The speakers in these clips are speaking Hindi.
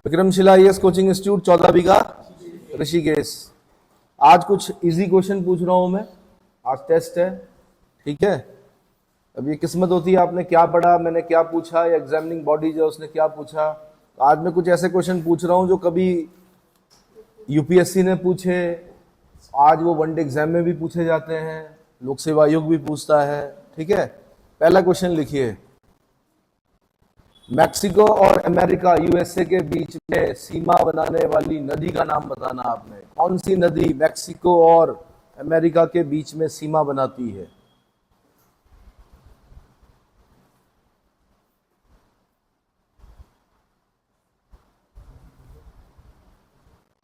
विक्रमशिला आईएएस कोचिंग इंस्टीट्यूट 14 बीघा ऋषिकेश। आज कुछ इजी क्वेश्चन पूछ रहा हूं मैं, आज टेस्ट है, ठीक है। अब ये किस्मत होती है, आपने क्या पढ़ा, मैंने क्या पूछा, या एग्जामिनिंग बॉडी जो उसने क्या पूछा। आज मैं कुछ ऐसे क्वेश्चन पूछ रहा हूं जो कभी यूपीएससी ने पूछे, आज वो वनडे एग्जाम में भी पूछे जाते हैं, लोक सेवा आयोग भी पूछता है, ठीक है। पहला क्वेश्चन लिखिए, मैक्सिको और अमेरिका यूएसए के बीच में सीमा बनाने वाली नदी का नाम बताना आपने। कौन सी नदी मैक्सिको और अमेरिका के बीच में सीमा बनाती है?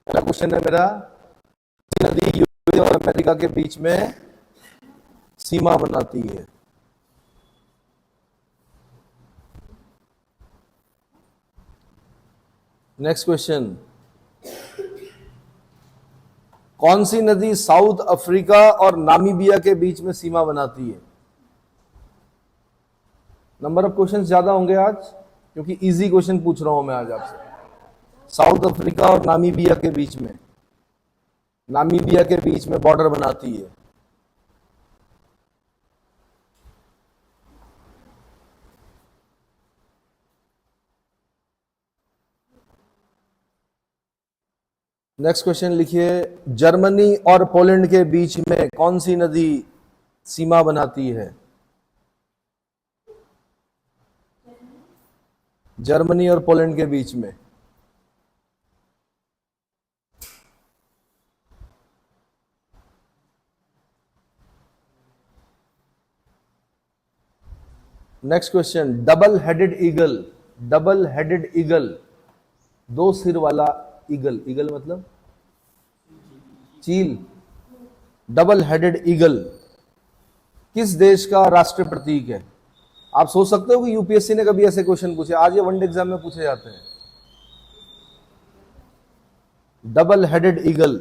पहला क्वेश्चन है मेरा, नदी यूएसए और अमेरिका के बीच में सीमा बनाती है। नेक्स्ट क्वेश्चन, कौन सी नदी साउथ अफ्रीका और नामीबिया के बीच में सीमा बनाती है? नंबर ऑफ क्वेश्चंस ज्यादा होंगे आज, क्योंकि इजी क्वेश्चन पूछ रहा हूं मैं आज आपसे। साउथ अफ्रीका और नामीबिया के बीच में, नामीबिया के बीच में बॉर्डर बनाती है। नेक्स्ट क्वेश्चन लिखिए, जर्मनी और पोलैंड के बीच में कौन सी नदी सीमा बनाती है? जर्मनी और पोलैंड के बीच में। Next question, double headed eagle, double headed eagle, दो सिर वाला ईगल, ईगल मतलब चील, डबल हेडेड ईगल किस देश का राष्ट्रीय प्रतीक है? आप सोच सकते हो कि यूपीएससी ने कभी ऐसे क्वेश्चन पूछे, आज ये वनडे एग्जाम में पूछे जाते हैं। डबल हेडेड ईगल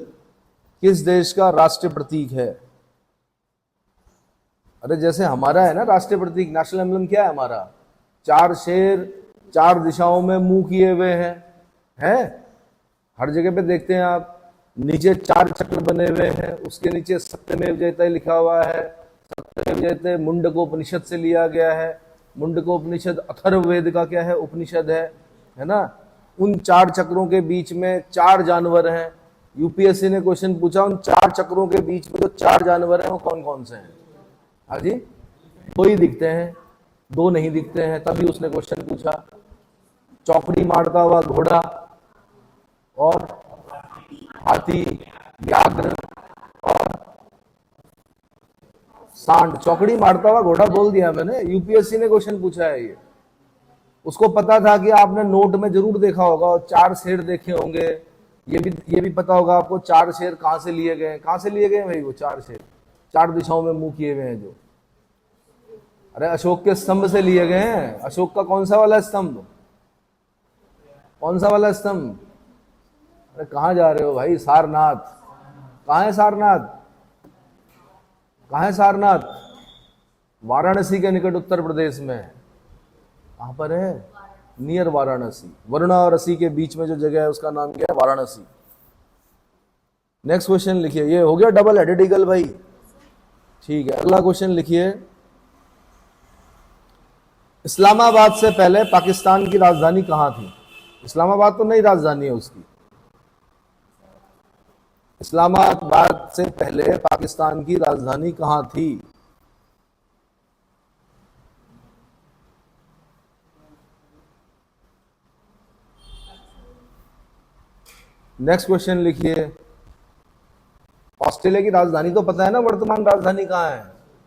किस देश का राष्ट्रीय प्रतीक है? अरे जैसे हमारा है ना राष्ट्रीय प्रतीक, नेशनल एम्बलम क्या है हमारा? चार शेर, चार दिशाओं में मुंह किए हुए हैं, हर जगह पे देखते हैं आप। नीचे चार चक्र बने हुए हैं, उसके नीचे सत्यमेव जयते लिखा हुआ है। सत्यमेव जयते मुंडको उपनिषद से लिया गया है। मुंडको उपनिषद अथर्ववेद का क्या है? उपनिषद है ना। उन चार चक्रों के बीच में चार जानवर हैं। यूपीएससी ने क्वेश्चन पूछा, उन चार चक्रों के बीच में जो चार जानवर हैं वो कौन कौन से हैं? हाँ जी, दो ही दिखते हैं, दो नहीं दिखते हैं, तभी उसने क्वेश्चन पूछा। चौकड़ी मारता हुआ घोड़ा और हाथी, व्याघ्र और सांड। चौकड़ी मारता हुआ घोड़ा बोल दिया मैंने, यूपीएससी ने क्वेश्चन पूछा है ये। उसको पता था कि आपने नोट में जरूर देखा होगा, और चार शेर देखे होंगे। ये भी पता होगा आपको चार शेर कहां से लिए गए, कहां से लिए गए भाई वो चार शेर? चार दिशाओं में मुंह किए हुए हैं जो। अरे अशोक के स्तंभ से लिए गए हैं। अशोक का कौन सा वाला स्तंभ? कौन सा वाला स्तंभ? अरे कहां जा रहे हो भाई? सारनाथ। कहां है सारनाथ? कहां है सारनाथ? वाराणसी के निकट उत्तर प्रदेश में। कहां पर है? नियर वाराणसी। वरुणा और रसी के बीच में जो जगह है उसका नाम क्या है? वाराणसी। नेक्स्ट क्वेश्चन लिखिए, ये हो गया डबल हेडेड ईगल भाई, ठीक है। अगला क्वेश्चन लिखिए, इस्लामाबाद से पहले पाकिस्तान की राजधानी कहां थी? इस्लामाबाद तो नई राजधानी है उसकी। इस्लामाबाद से पहले पाकिस्तान की राजधानी कहां थी? नेक्स्ट क्वेश्चन लिखिए, ऑस्ट्रेलिया की राजधानी तो पता है ना, वर्तमान राजधानी कहां है?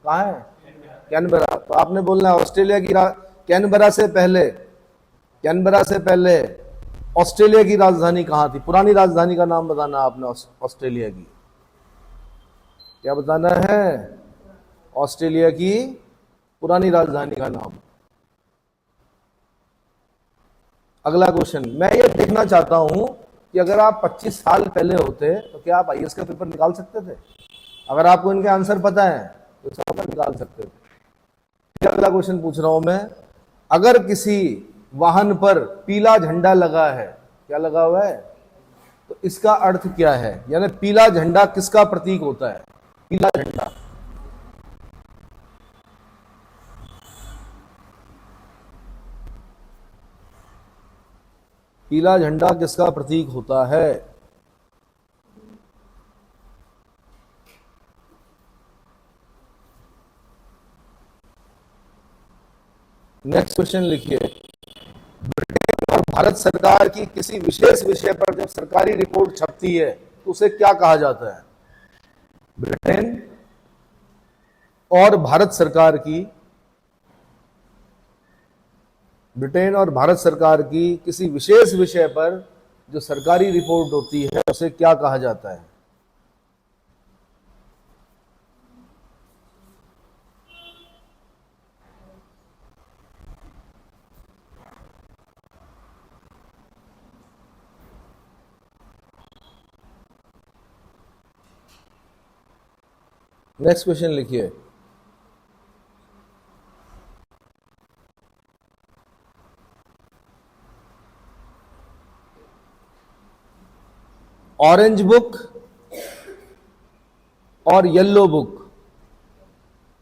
कहां है? कैनबरा। तो आपने बोलना है ऑस्ट्रेलिया की कैनबरा से पहले, कैनबरा से पहले ऑस्ट्रेलिया की राजधानी कहां थी? पुरानी राजधानी का नाम बताना आपने ऑस्ट्रेलिया की। क्या बताना है? ऑस्ट्रेलिया की पुरानी राजधानी का नाम। अगला क्वेश्चन, मैं ये देखना चाहता हूं कि अगर आप 25 साल पहले होते तो क्या आप आईएएस का पेपर निकाल सकते थे? अगर आपको इनके आंसर पता है तो इसका पेपर निकाल सकते थे। अगला क्वेश्चन पूछ रहा हूं मैं, अगर किसी वाहन पर पीला झंडा लगा है, क्या लगा हुआ है? तो इसका अर्थ क्या है? यानी पीला झंडा किसका प्रतीक होता है? पीला झंडा पीला झंडा किसका प्रतीक होता है? नेक्स्ट क्वेश्चन लिखिए। ब्रिटेन और भारत सरकार की किसी विशेष विषय पर जब सरकारी रिपोर्ट छपती है तो उसे क्या कहा जाता है? ब्रिटेन और भारत सरकार की किसी विशेष विषय पर जो सरकारी रिपोर्ट होती है उसे क्या कहा जाता है? नेक्स्ट क्वेश्चन लिखिए। ऑरेंज बुक और येलो बुक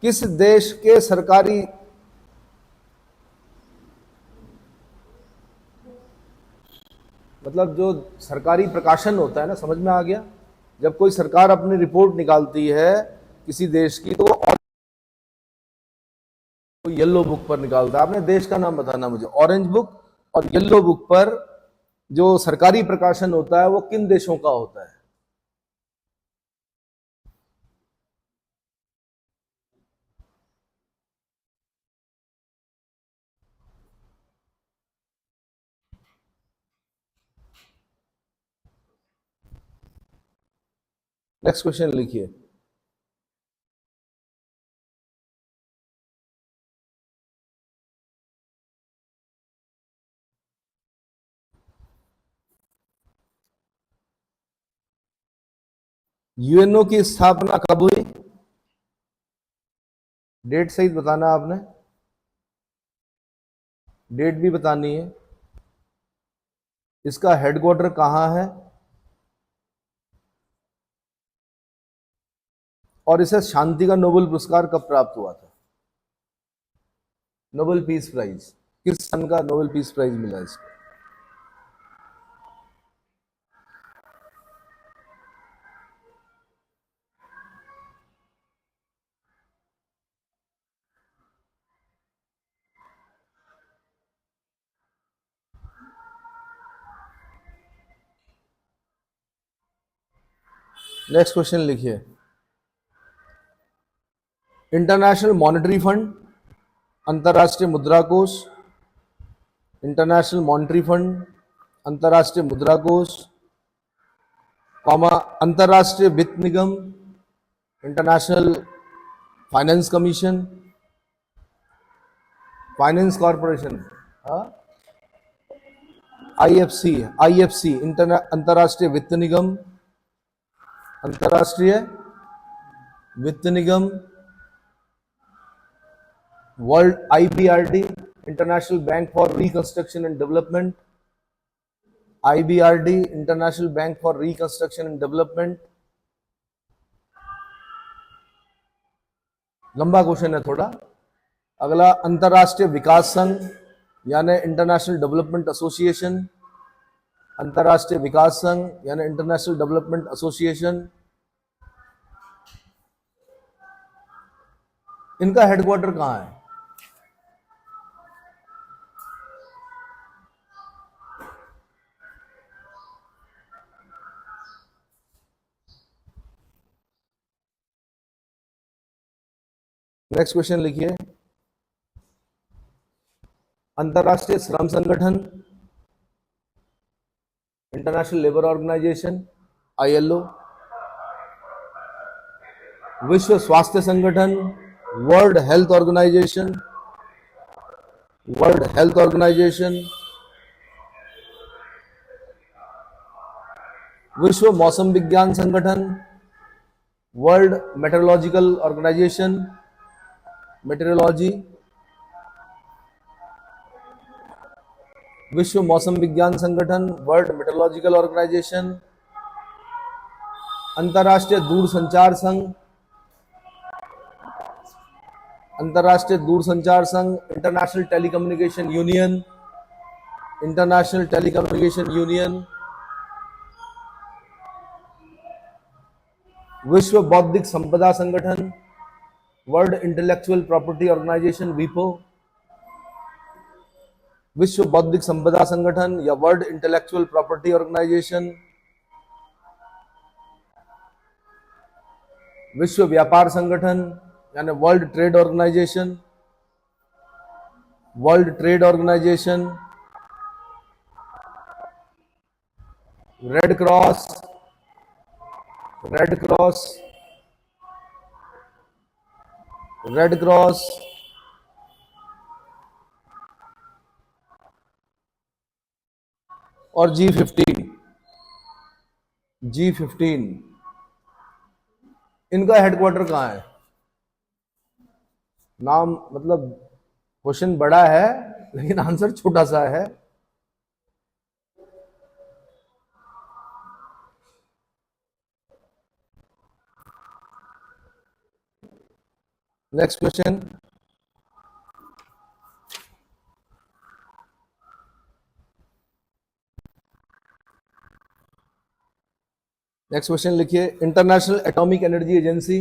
किस देश के सरकारी मतलब जो सरकारी प्रकाशन होता है ना, समझ में आ गया? जब कोई सरकार अपनी रिपोर्ट निकालती है किसी देश की तो वो येलो बुक पर निकालता है। आपने देश का नाम बताना मुझे। ऑरेंज बुक और येलो बुक पर जो सरकारी प्रकाशन होता है वो किन देशों का होता है? नेक्स्ट क्वेश्चन लिखिए। यूएनओ की स्थापना कब हुई? डेट सहित बताना आपने, डेट भी बतानी है। इसका हेडक्वार्टर कहां है और इसे शांति का नोबेल पुरस्कार कब प्राप्त हुआ था? नोबेल पीस प्राइज किस सन का नोबेल पीस प्राइज मिला इसको? नेक्स्ट क्वेश्चन लिखिए। इंटरनेशनल मॉनेटरी फंड, अंतर्राष्ट्रीय मुद्रा कोष, इंटरनेशनल मॉनेटरी फंड, अंतर्राष्ट्रीय मुद्रा कोष, कॉमा अंतर्राष्ट्रीय वित्त निगम, international finance commission, finance corporation, IFC अंतर्राष्ट्रीय वित्त निगम, अंतर्राष्ट्रीय वित्त निगम, world IBRD international bank for reconstruction and development, IBRD international bank for reconstruction and development. लंबा क्वेश्चन है थोड़ा। अगला अंतर्राष्ट्रीय विकास संघ यानी इंटरनेशनल डेवलपमेंट एसोसिएशन, अंतर्राष्ट्रीय विकास संघ यानी इंटरनेशनल डेवलपमेंट एसोसिएशन। इनका हेडक्वार्टर कहां है? नेक्स्ट क्वेश्चन लिखिए। अंतर्राष्ट्रीय श्रम संगठन, इंटरनेशनल लेबर ऑर्गेनाइजेशन आईएलओ, विश्व स्वास्थ्य संगठन, वर्ल्ड हेल्थ ऑर्गेनाइजेशन, विश्व मौसम विज्ञान संगठन, वर्ल्ड मेट्रोलॉजिकल ऑर्गेनाइजेशन, मेट्रोलॉजी, विश्व मौसम विज्ञान संगठन, वर्ल्ड मेट्रोलॉजिकल ऑर्गेनाइजेशन, अंतर्राष्ट्रीय दूरसंचार संघ, अंतर्राष्ट्रीय दूरसंचार संघ, international telecommunication union, international telecommunication union, विश्व बौद्धिक संपदा संगठन, वर्ल्ड इंटेलेक्चुअल प्रॉपर्टी ऑर्गेनाइजेशन वीपो, विश्व बौद्धिक संपदा संगठन या वर्ल्ड इंटेलेक्चुअल प्रॉपर्टी ऑर्गेनाइजेशन, विश्व व्यापार संगठन यानी world trade organisation, world trade organisation, red cross, red cross, red cross, और G15, G15 इनका हेडक्वार्टर कहां है? नाम मतलब क्वेश्चन बड़ा है लेकिन आंसर छोटा सा है। नेक्स्ट क्वेश्चन, नेक्स्ट क्वेश्चन लिखिए। International atomic energy agency,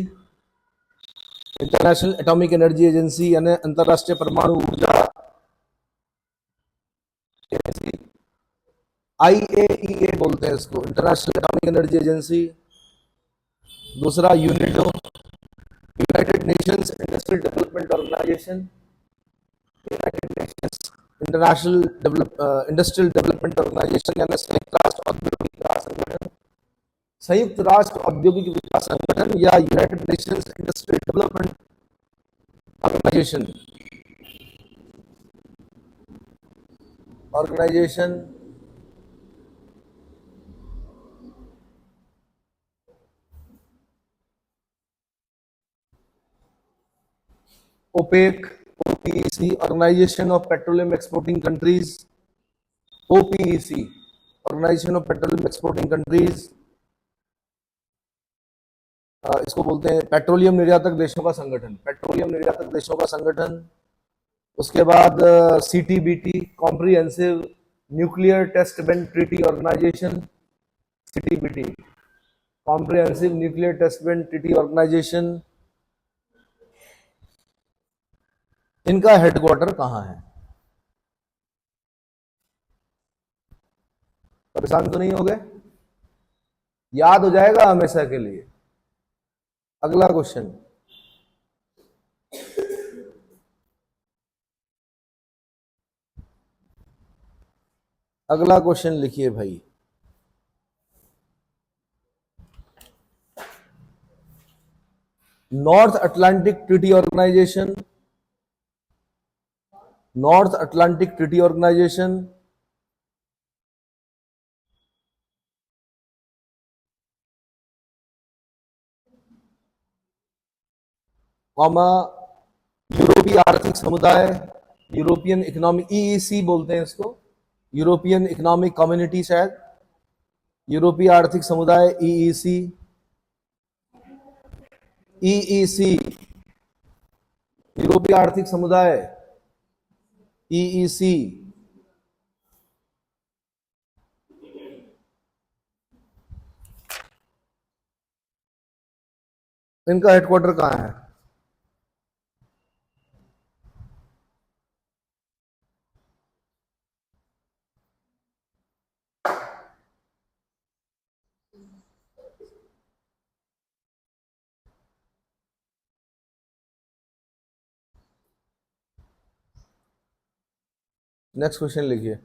international atomic energy agency यानी अंतरराष्ट्रीय परमाणु ऊर्जा एजेंसी, IAEA बोलते हैं इसको, इंटरनेशनल एटॉमिक एनर्जी एजेंसी। दूसरा UNIDO, united nations industrial development organisation, united nations international industrial development organisation यानी संयुक्त राष्ट्र औद्योगिक विकास संगठन, संयुक्त राष्ट्र औद्योगिक विकास संगठन या united nations industrial development organisation, organisation. OPEC, OPEC, organisation of petroleum exporting countries, OPEC, organisation of petroleum exporting countries, इसको बोलते हैं पेट्रोलियम निर्यातक देशों का संगठन, पेट्रोलियम निर्यातक देशों का संगठन। उसके बाद CTBT, comprehensive nuclear test bench treaty organisation, CTBT, comprehensive nuclear test bench treaty organisation. इनका हेडक्वार्टर कहां है? परेशान तो नहीं हो गए? याद हो जाएगा हमेशा के लिए। अगला क्वेश्चन, अगला क्वेश्चन लिखिए भाई। North Atlantic treaty organisation, north Atlantic treaty organisation, comma यूरोपीय आर्थिक समुदाय, यूरोपियन इकोनॉमिक, EEC बोलते हैं इसको, यूरोपियन इकोनॉमिक कम्युनिटी, शायद यूरोपीय आर्थिक समुदाय, EEC, EEC, यूरोपीय आर्थिक समुदाय, EEC। इनका हेडक्वार्टर कहां है? नेक्स्ट क्वेश्चन लिखिए।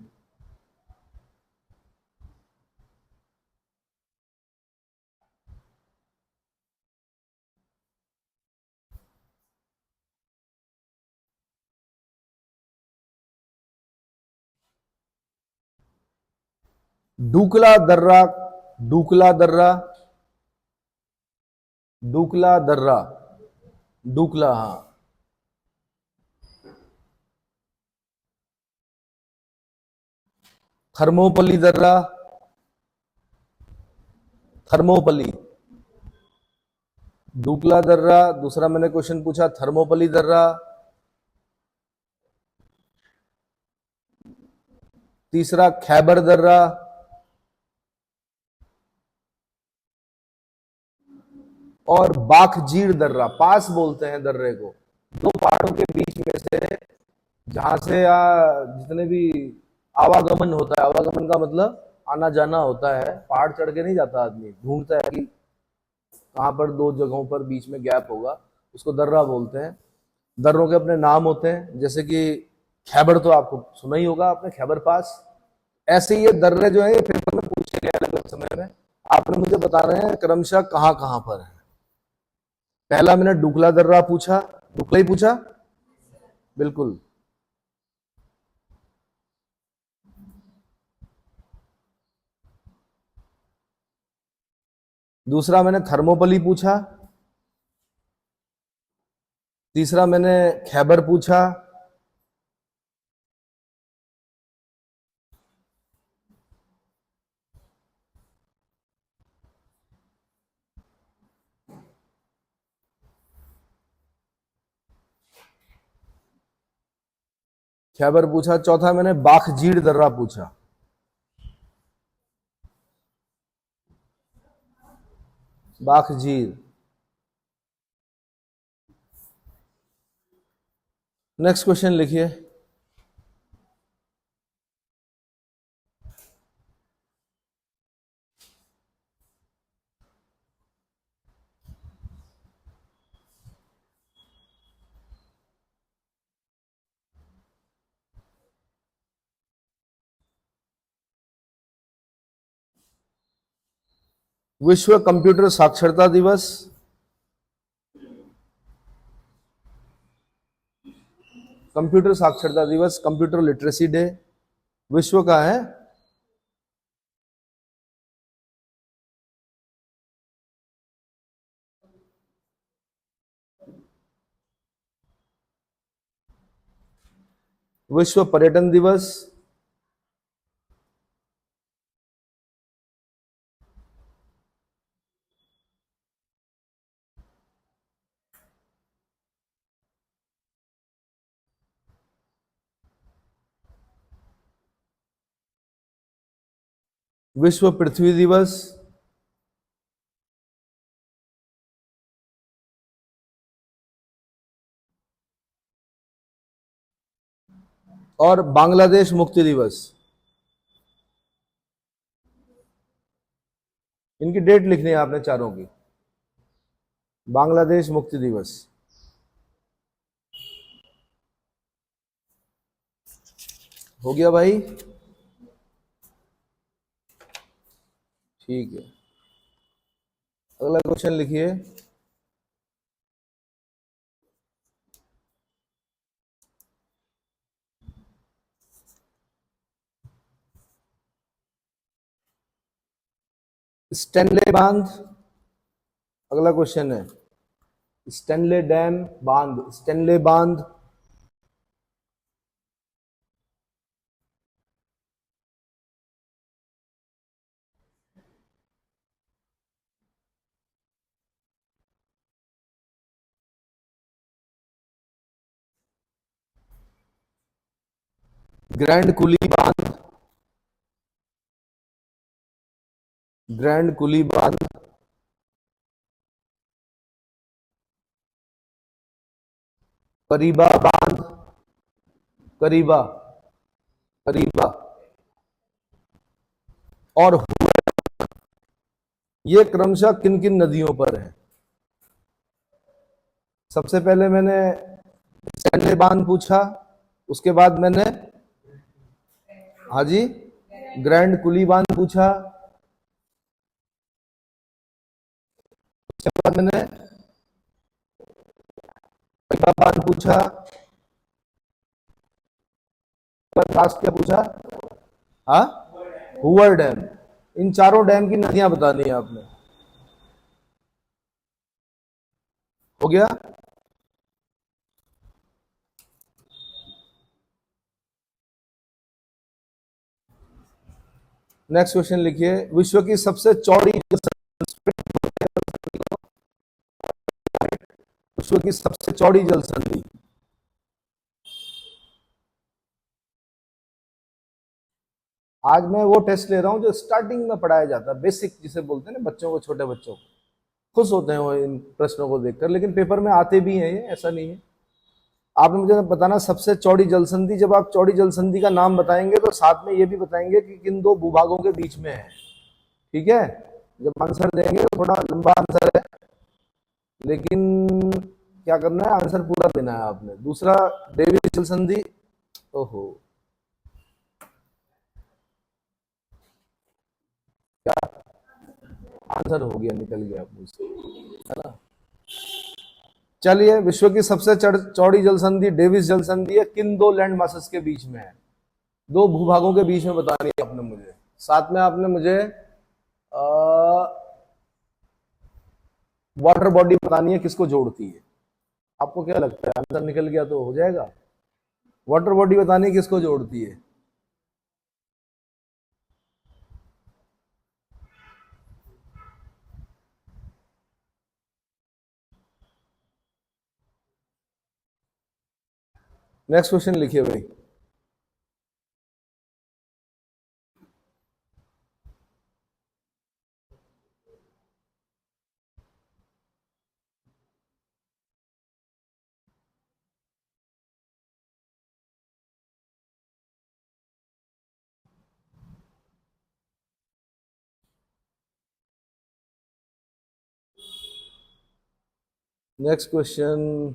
डूकला दर्रा, डूकला दर्रा, डूकला दर्रा, डूकला, हाँ, थर्मोपली दर्रा, थर्मोपली। डुकला दर्रा, दूसरा मैंने क्वेश्चन पूछा थर्मोपली दर्रा। तीसरा खैबर दर्रा। और बाखजीर दर्रा, पास बोलते हैं दर्रे को, दो पहाड़ों के बीच में से जहां से जितने भी आवागमन होता है, आवागमन का मतलब आना जाना होता है, पहाड़ चढ़ के नहीं जाता आदमी, ढूंढता है कि कहां पर दो जगहों पर बीच में गैप होगा, उसको दर्रा बोलते हैं। दर्रों के अपने नाम होते हैं, जैसे कि खैबर तो आपको सुना ही होगा आपने, खैबर पास। ऐसे ये दर्रे जो है ये पेपर में पूछे गए अलग अलग समय में, आपने मुझे बता रहे हैं क्रमशः कहां कहां पर है। पहला मैंने डुकला दर्रा पूछा, डुकला ही पूछा, बिल्कुल। दूसरा मैंने थर्मोपली पूछा। तीसरा मैंने खैबर पूछा। खैबर पूछा। चौथा मैंने बाखजीड़ दर्रा पूछा। बाखजीर। नेक्स्ट क्वेश्चन लिखिए। विश्व कंप्यूटर साक्षरता दिवस। कंप्यूटर साक्षरता दिवस, कंप्यूटर लिटरेसी डे विश्व का है। विश्व पर्यटन दिवस। विश्व पृथ्वी दिवस। और बांग्लादेश मुक्ति दिवस। इनकी डेट लिखनी है आपने चारों की। बांग्लादेश मुक्ति दिवस। हो गया भाई? ठीक है, अगला क्वेश्चन लिखिए। स्टैनले बांध, अगला क्वेश्चन है। स्टैनले डैम, बांध, स्टैनले बांध। ग्रैंड कुली बांध, ग्रैंड कुली बांध। करीबा बांध, करीबा, करीबा। और ये क्रमशः किन किन नदियों पर है? सबसे पहले मैंने स्टैनले बांध पूछा, उसके बाद मैंने, हाँ जी, ग्रैंड कुली बांध पूछा, उसके बाद मैंने करीबा बांध पूछा, लास्ट क्या पूछा? हाँ, हुवर डैम। इन चारों डैम की नदियां बतानी है आपने। हो गया? नेक्स्ट क्वेश्चन लिखिए, विश्व की सबसे चौड़ी विश्व की सबसे चौड़ी जल संधि। आज मैं वो टेस्ट ले रहा हूं जो स्टार्टिंग में पढ़ाया जाता है, बेसिक जिसे बोलते हैं ना, बच्चों को, छोटे बच्चों को। खुश होते हैं वो इन प्रश्नों को देखकर, लेकिन पेपर में आते भी हैं ये, ऐसा नहीं है। आपने मुझे बताना सबसे चौड़ी जल संधि। जब आप चौड़ी जल संधि का नाम बताएंगे तो साथ में ये भी बताएंगे कि किन दो भूभागों के बीच में है। ठीक है, जब आंसर देंगे तो थोड़ा लंबा आंसर है, लेकिन क्या करना है, आंसर पूरा देना है आपने। दूसरा, डेविड जल संधि। ओहो, क्या आंसर हो गया, निकल गया मुझसे, है ना। चलिए, विश्व की सबसे चौड़ी जल संधि डेविस जल संधि है, किन दो लैंड मासेस के बीच में है? दो भूभागों के बीच में बतानी है आपने मुझे। साथ में आपने मुझे वाटर बॉडी बतानी है, किसको जोड़ती है। आपको क्या लगता है, आंसर निकल गया तो हो जाएगा? वाटर बॉडी बतानी है किसको जोड़ती है। नेक्स्ट क्वेश्चन लिखिए भाई। नेक्स्ट क्वेश्चन,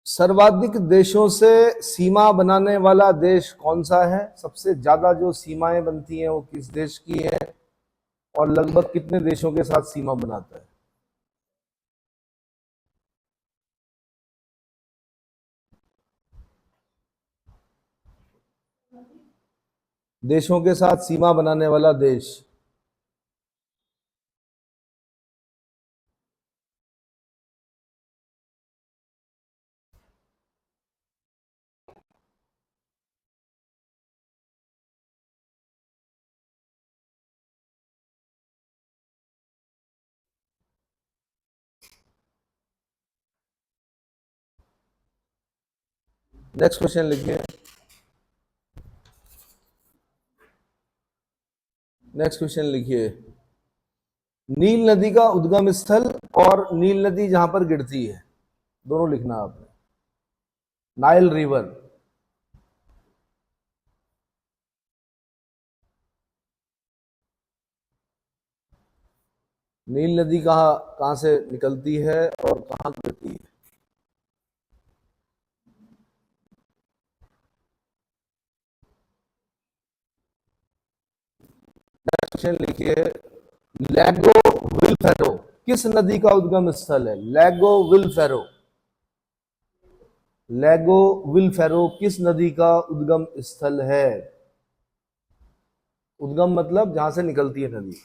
सर्वाधिक देशों से सीमा बनाने वाला देश कौन सा है? सबसे ज्यादा जो सीमाएं बनती हैं वो किस देश की है, और लगभग कितने देशों के साथ सीमा बनाता है? देशों के साथ सीमा बनाने वाला देश। नेक्स्ट क्वेश्चन लिखिए। नेक्स्ट क्वेश्चन लिखिए, नील नदी का उद्गम स्थल और नील नदी जहां पर गिरती है, दोनों लिखना आपने। Nile river. नील नदी कहाँ कहां से निकलती है और कहां गिरती है? क्वेश्चन लिखिए, लैगो विलफेरो किस नदी का उद्गम स्थल है? लैगो विलफेरो। लैगो विलफेरो किस नदी का उद्गम स्थल है? उद्गम मतलब जहां से निकलती है नदी।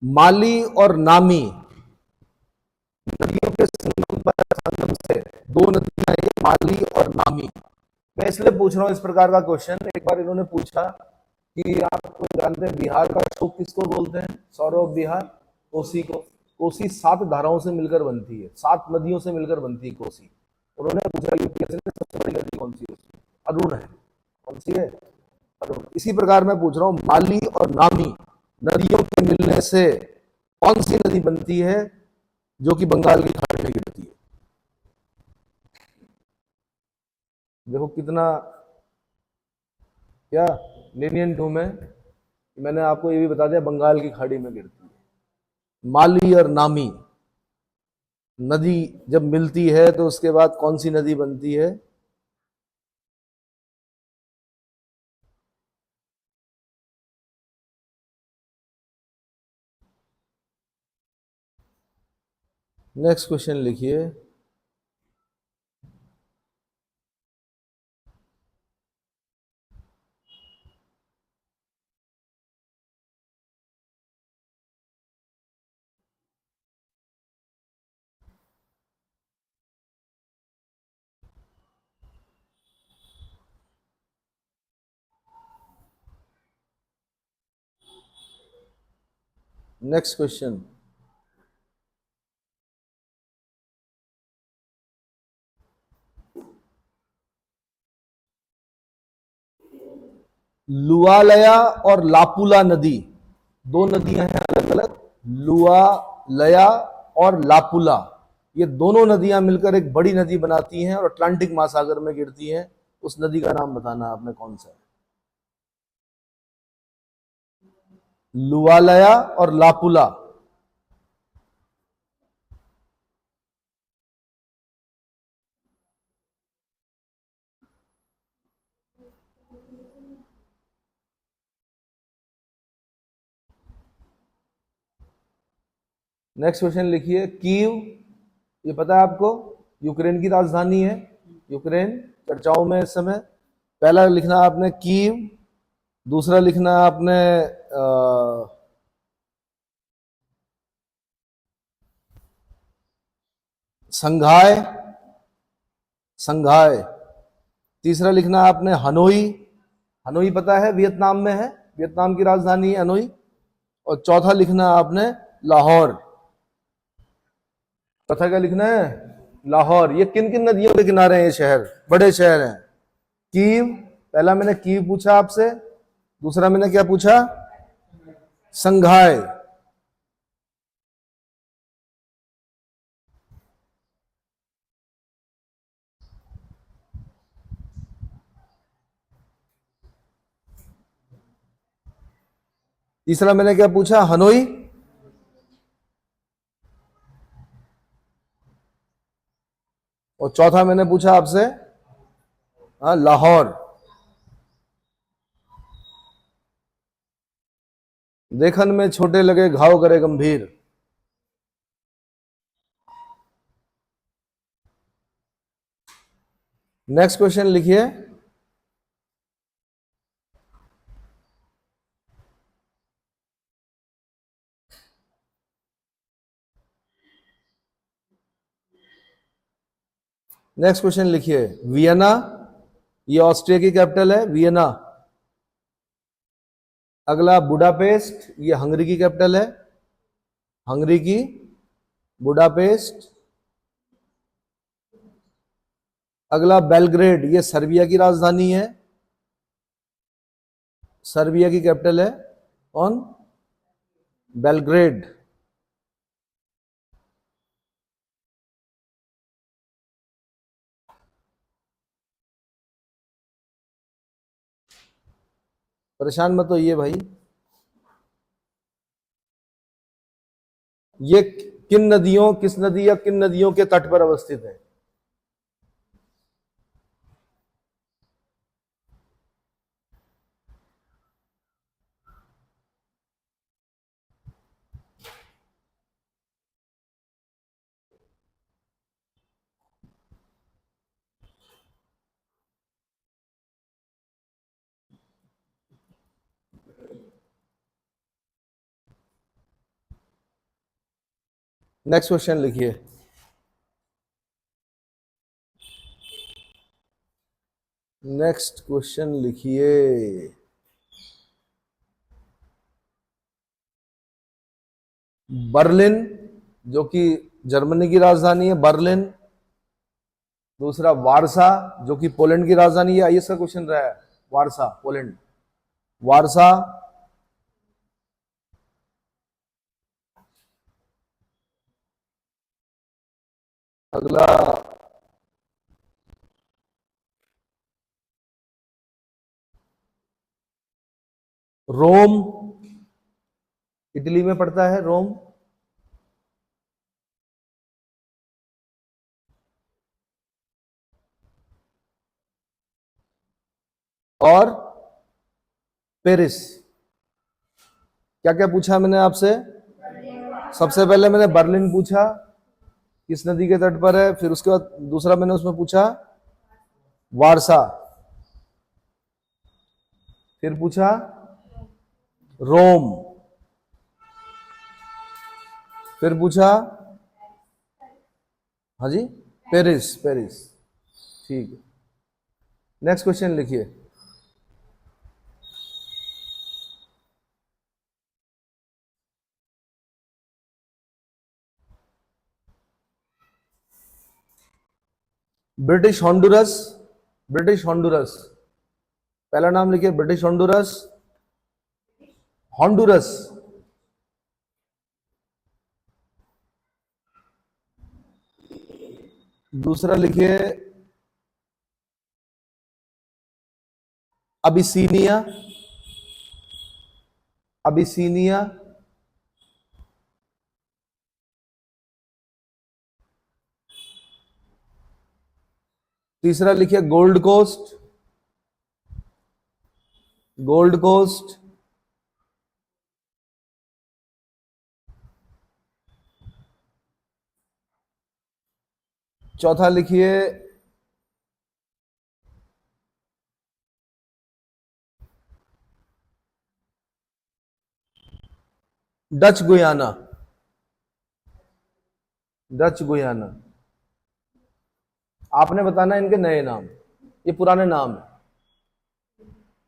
माली और नामी नदियों के संगम पर, संगम से दो नदियां हैं, माली और नामी। मैं इसलिए पूछ रहा हूं इस प्रकार का क्वेश्चन। एक बार इन्होंने पूछा कि आप जानते हैं बिहार का शोक किसको बोलते हैं? सौरव बिहार, कोसी को। कोसी 7 धाराओं से मिलकर बनती है, 7 नदियों से मिलकर बनती है कोसी। उन्होंने पूछा यूपीएससी ने सबसे बड़ी नदी कौन सी है उसमें? अरुण है। कौन सी है? अरुण। इसी प्रकार मैं पूछ रहा हूं, माली और नामी नदियों के मिलने से कौन सी नदी बनती है जो कि बंगाल की खाड़ी में गिरती है? देखो कितना, क्या lenient हूं मैं। मैंने आपको ये भी बता दिया बंगाल की खाड़ी में गिरती है। माली और नामी नदी जब मिलती है तो उसके बाद कौन सी नदी बनती है? नेक्स्ट क्वेश्चन लिखिए, नेक्स्ट क्वेश्चन। लुआलया और लापुला नदी, दो नदियां हैं अलग अलग। लुआलया और लापुला, ये दोनों नदियां मिलकर एक बड़ी नदी बनाती हैं और अटलांटिक महासागर में गिरती हैं। उस नदी का नाम बताना आपने कौन सा है। लुआलया और लापुला। नेक्स्ट क्वेश्चन लिखिए। कीव, ये पता है आपको, यूक्रेन की राजधानी है। यूक्रेन चर्चाओं में इस समय। पहला लिखना आपने कीव, दूसरा लिखना आपने संघाई, संघाई। तीसरा लिखना आपने हनोई, हनोई पता है वियतनाम में है, वियतनाम की राजधानी है हनोई। और चौथा लिखना आपने लाहौर। चौथा क्या लिखना है? लाहौर। ये किन किन नदियों के किनारे हैं? ये शहर बड़े शहर हैं। कीव, पहला मैंने कीव पूछा आपसे, दूसरा मैंने क्या पूछा? संघाई। तीसरा मैंने क्या पूछा? हनोई। और चौथा मैंने पूछा आपसे लाहौर। देखन में छोटे लगे घाव करे गंभीर। नेक्स्ट क्वेश्चन लिखिए। नेक्स्ट क्वेश्चन लिखिए। वियना, ये ऑस्ट्रिया की कैपिटल है, वियना। अगला बुडापेस्ट, ये हंगरी की कैपिटल है, हंगरी की बुडापेस्ट। अगला बेलग्रेड, ये सर्बिया की राजधानी है, सर्बिया की कैपिटल है कौन? बेलग्रेड। परेशान मत होइए भाई। ये किन नदियों, किस नदी या किन नदियों के तट पर अवस्थित है? नेक्स्ट क्वेश्चन लिखिए। नेक्स्ट क्वेश्चन लिखिए। बर्लिन, जो कि जर्मनी की राजधानी है, बर्लिन। दूसरा वारसा, जो कि पोलैंड की राजधानी है। आईएएस का क्वेश्चन रहा है, वारसा पोलैंड, वारसा। अगला रोम, इटली में पड़ता है रोम। और पेरिस। क्या क्या पूछा मैंने आपसे? सबसे पहले मैंने बर्लिन पूछा, किस नदी के तट पर है। फिर उसके बाद दूसरा मैंने उसमें पूछा वारसा। फिर पूछा रोम। फिर पूछा हाँ जी पेरिस, पेरिस। ठीक है। नेक्स्ट क्वेश्चन लिखिए। ब्रिटिश हॉन्डुरस, ब्रिटिश हॉन्डुरस, पहला नाम लिखिए ब्रिटिश हॉन्डुरस, हॉन्डुरस। दूसरा लिखिए अबिसीनिया, अबिसीनिया। तीसरा लिखिए गोल्ड कोस्ट, गोल्ड कोस्ट। चौथा लिखिए डच गुयाना, डच गुयाना। आपने बताना इनके नए नाम, ये पुराने नाम है,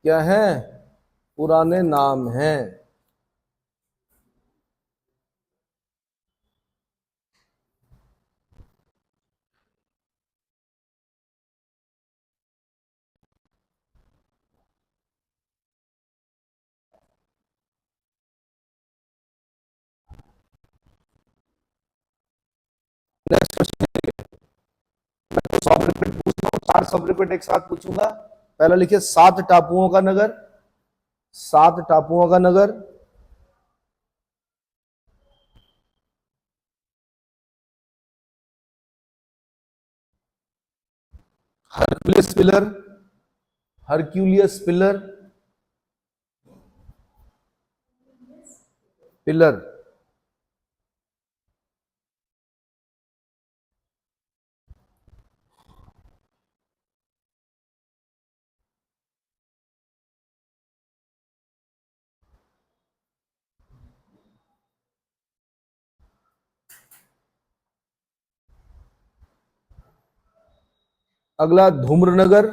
क्या है, पुराने नाम हैं। नेक्स्ट क्वेश्चन, मैं तो सब रिपीट पूछता हूँ, 4 सब रिपीट एक साथ पूछूंगा। पहला लिखिए 7 टापुओं का नगर, 7 टापुओं का नगर। हरक्यूलियस पिलर, हरक्यूलियस पिलर, पिलर। अगला धूम्रनगर,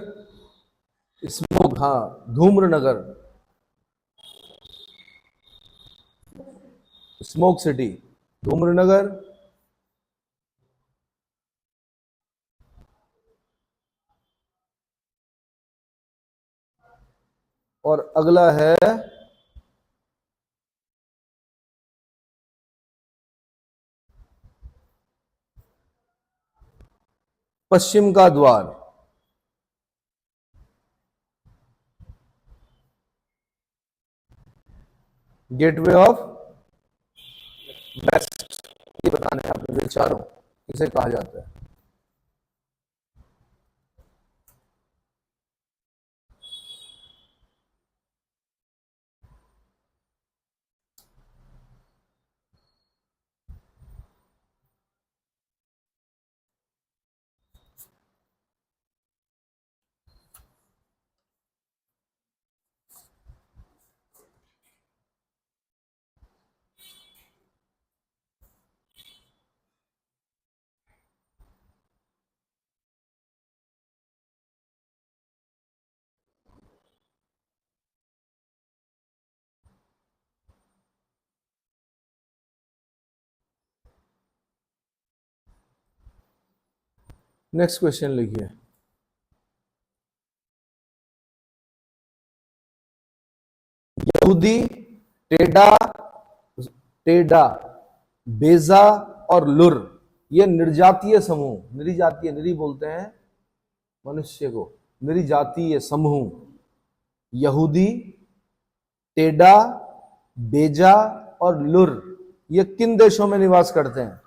स्मोक, हाँ धूम्रनगर, स्मोक सिटी, धूम्रनगर। और अगला है पश्चिम का द्वार, गेटवे ऑफ वेस्ट। ये बताने हैं अपने विचारों, इसे कहा जाता है। नेक्स्ट क्वेश्चन लिखिए, यहूदी, टेडा, टेडा, बेजा और लुर, ये निर्जातीय समूह, निर्जातीय, निरी बोलते हैं मनुष्य को, निर्जातीय समूह, यहूदी, टेडा, बेजा और लुर, ये किन देशों में निवास करते हैं?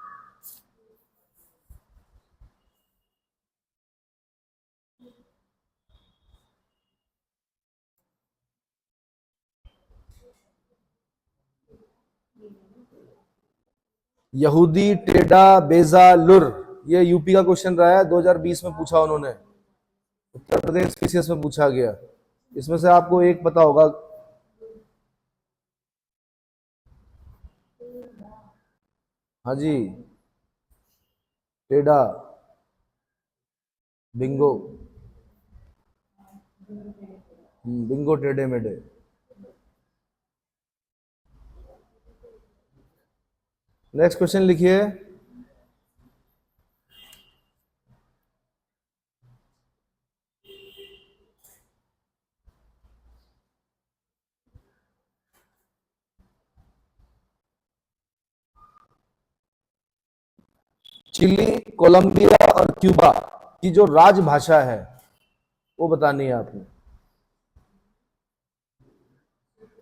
यहूदी, टेडा, बेजा, लुर, ये यूपी का क्वेश्चन रहा है, 2020 में पूछा उन्होंने, उत्तर प्रदेश पीसीएस में पूछा गया। इसमें से आपको एक पता होगा, हाँ जी, टेढ़ा, बिंगो, बिंगो टेढ़े मेढ़े। नेक्स्ट क्वेश्चन लिखिए, चिली, कोलंबिया और क्यूबा की जो राजभाषा है वो बतानी है आपने।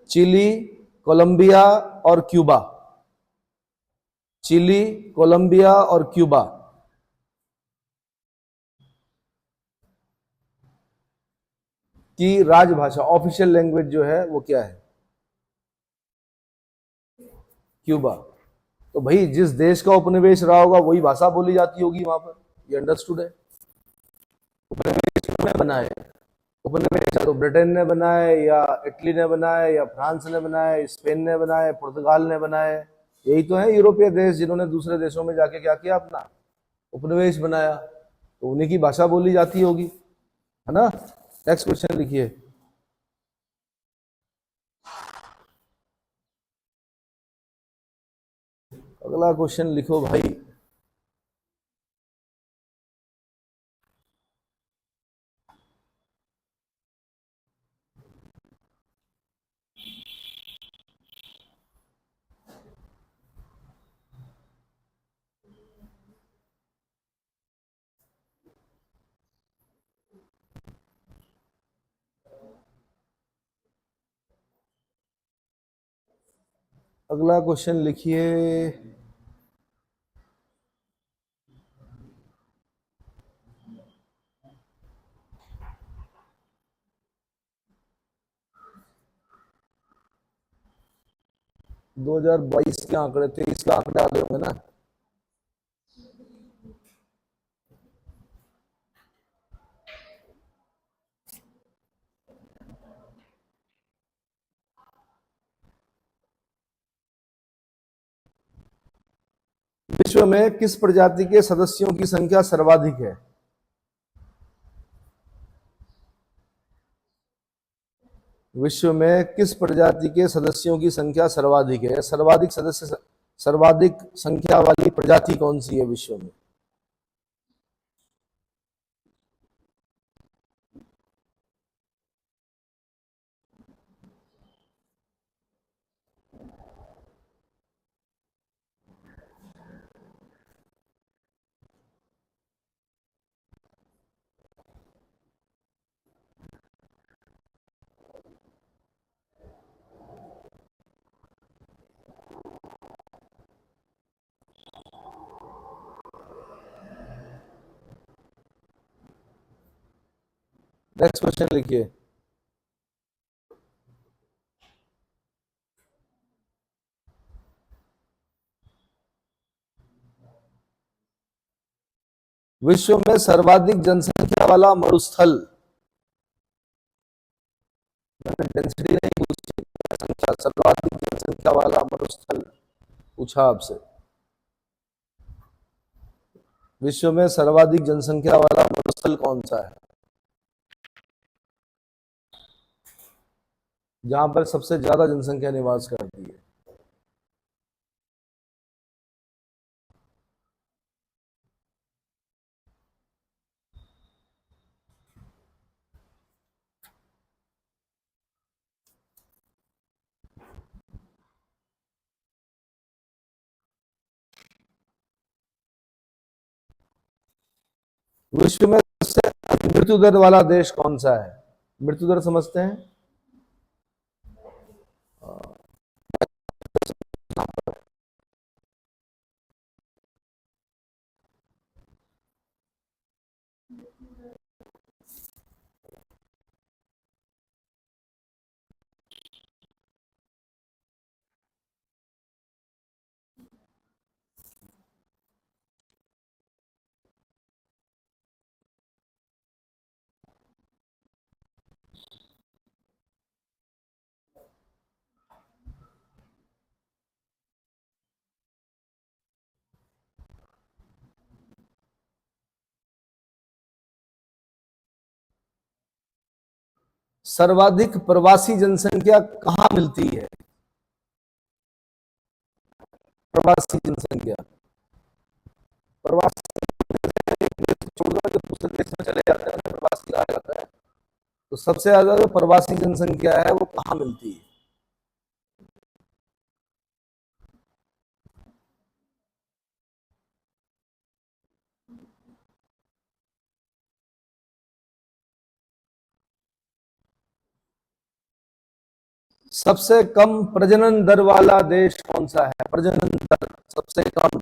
चिली, कोलंबिया और क्यूबा। चिली, कोलंबिया और क्यूबा की राजभाषा, ऑफिशियल लैंग्वेज जो है वो क्या है? क्यूबा। तो भाई जिस देश का उपनिवेश रहा होगा वही भाषा बोली जाती होगी वहां पर, ये अंडरस्टूड है। उपनिवेश किसने बनाए? उपनिवेश या तो ब्रिटेन ने बनाए, या इटली ने बनाए, या फ्रांस ने बनाए, स्पेन ने बनाए, पुर्तगाल ने बनाए। यही तो है यूरोपीय देश जिन्होंने दूसरे देशों में जाके क्या किया, अपना उपनिवेश बनाया। तो उन्हीं की भाषा बोली जाती होगी, है ना। नेक्स्ट क्वेश्चन लिखिए। अगला क्वेश्चन लिखो भाई। अगला क्वेश्चन लिखिए। दो 2022 के आंकड़े, 23 का आंकड़े आ गए होंगे ना। विश्व में किस प्रजाति के सदस्यों की संख्या सर्वाधिक है? विश्व में किस प्रजाति के सदस्यों की संख्या सर्वाधिक है? सर्वाधिक सदस्य, सर्वाधिक संख्या वाली प्रजाति कौन सी है विश्व में? नेक्स्ट क्वेश्चन लिखिए। विश्व में सर्वाधिक जनसंख्या वाला मरुस्थल, मैंने डेंसिटी नहीं पूछी, संख्या, सर्वाधिक जनसंख्या वाला मरुस्थल पूछा आपसे। विश्व में सर्वाधिक जनसंख्या वाला मरुस्थल कौन सा है, जहां पर सबसे ज्यादा जनसंख्या निवास करती है? विश्व में सबसे अधिक मृत्यु दर वाला देश कौन सा है? मृत्यु दर समझते हैं? सर्वाधिक प्रवासी जनसंख्या कहां मिलती है? प्रवासी जनसंख्या, प्रवासी छोड़कर जो दूसरे देश में चले जाते हैं उन्हें प्रवासी कहा जाता है। तो सबसे ज्यादा जो प्रवासी जनसंख्या है वो कहां मिलती है? सबसे कम प्रजनन दर वाला देश कौन सा है? प्रजनन दर सबसे कम,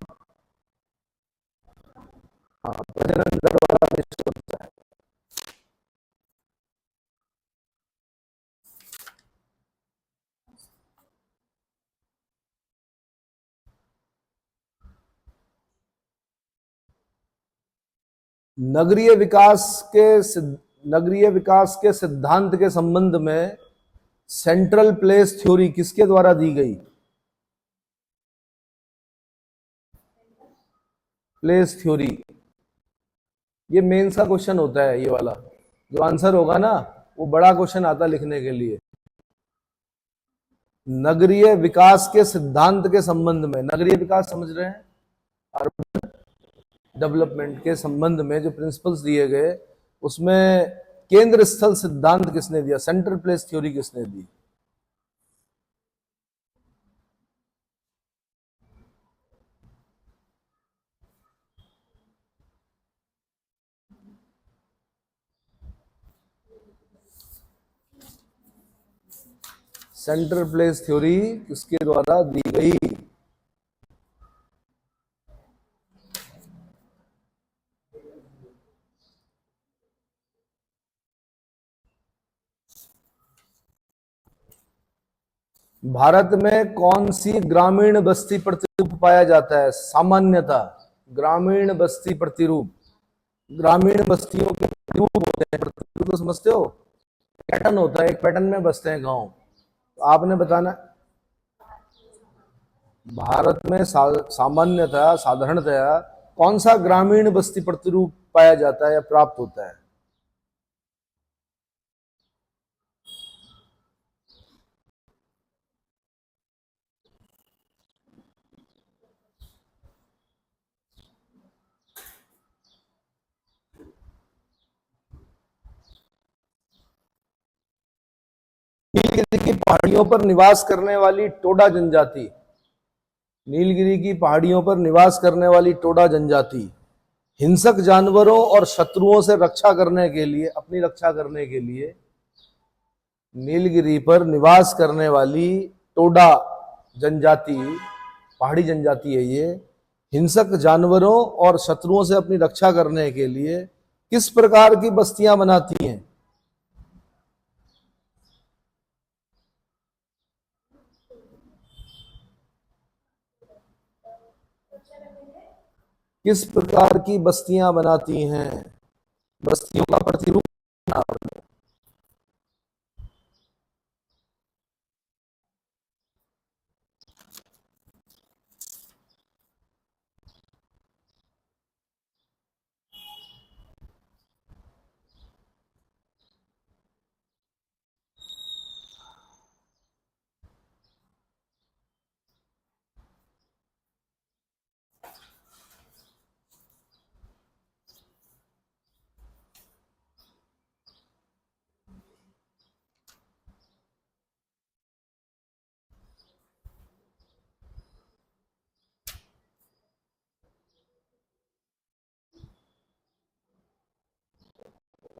हाँ, प्रजनन दर वाला देश कौन सा है? नगरीय विकास के नगरीय विकास के सिद्धांत के संबंध में सेंट्रल प्लेस थ्योरी किसके द्वारा दी गई? प्लेस थ्योरी, ये मेंस का क्वेश्चन होता है, ये वाला जो आंसर होगा ना वो बड़ा क्वेश्चन आता लिखने के लिए। नगरीय विकास के सिद्धांत के संबंध में, नगरीय विकास समझ रहे हैं, अर्बन डेवलपमेंट के संबंध में जो प्रिंसिपल्स दिए गए उसमें केंद्र स्थल सिद्धांत किसने दिया? सेंट्रल प्लेस थ्योरी किसने दी? सेंट्रल प्लेस थ्योरी किसके द्वारा दी गई? भारत में कौन सी ग्रामीण बस्ती प्रतिरूप पाया जाता है? सामान्यतः ग्रामीण बस्ती प्रतिरूप, ग्रामीण बस्तियों के प्रतिरूप होते हैं। प्रतिरूप तो समझते हो, पैटर्न होता है, एक पैटर्न में बसते हैं गांव। तो आपने बताना भारत में सामान्यतः, साधारणतया कौन सा ग्रामीण बस्ती प्रतिरूप पाया जाता है या प्राप्त होता है? नीलगिरी की पहाड़ियों पर निवास करने वाली टोडा जनजाति, नीलगिरी की पहाड़ियों पर निवास करने वाली टोडा जनजाति हिंसक जानवरों और शत्रुओं से रक्षा करने के लिए, अपनी रक्षा करने के लिए, नीलगिरी पर निवास करने वाली टोडा जनजाति, पहाड़ी जनजाति है ये, हिंसक जानवरों और शत्रुओं से अपनी रक्षा करने के लिए किस प्रकार की बस्तियां बनाती हैं? किस प्रकार की बस्तियां बनाती हैं? बस्तियों का प्रतिरूप।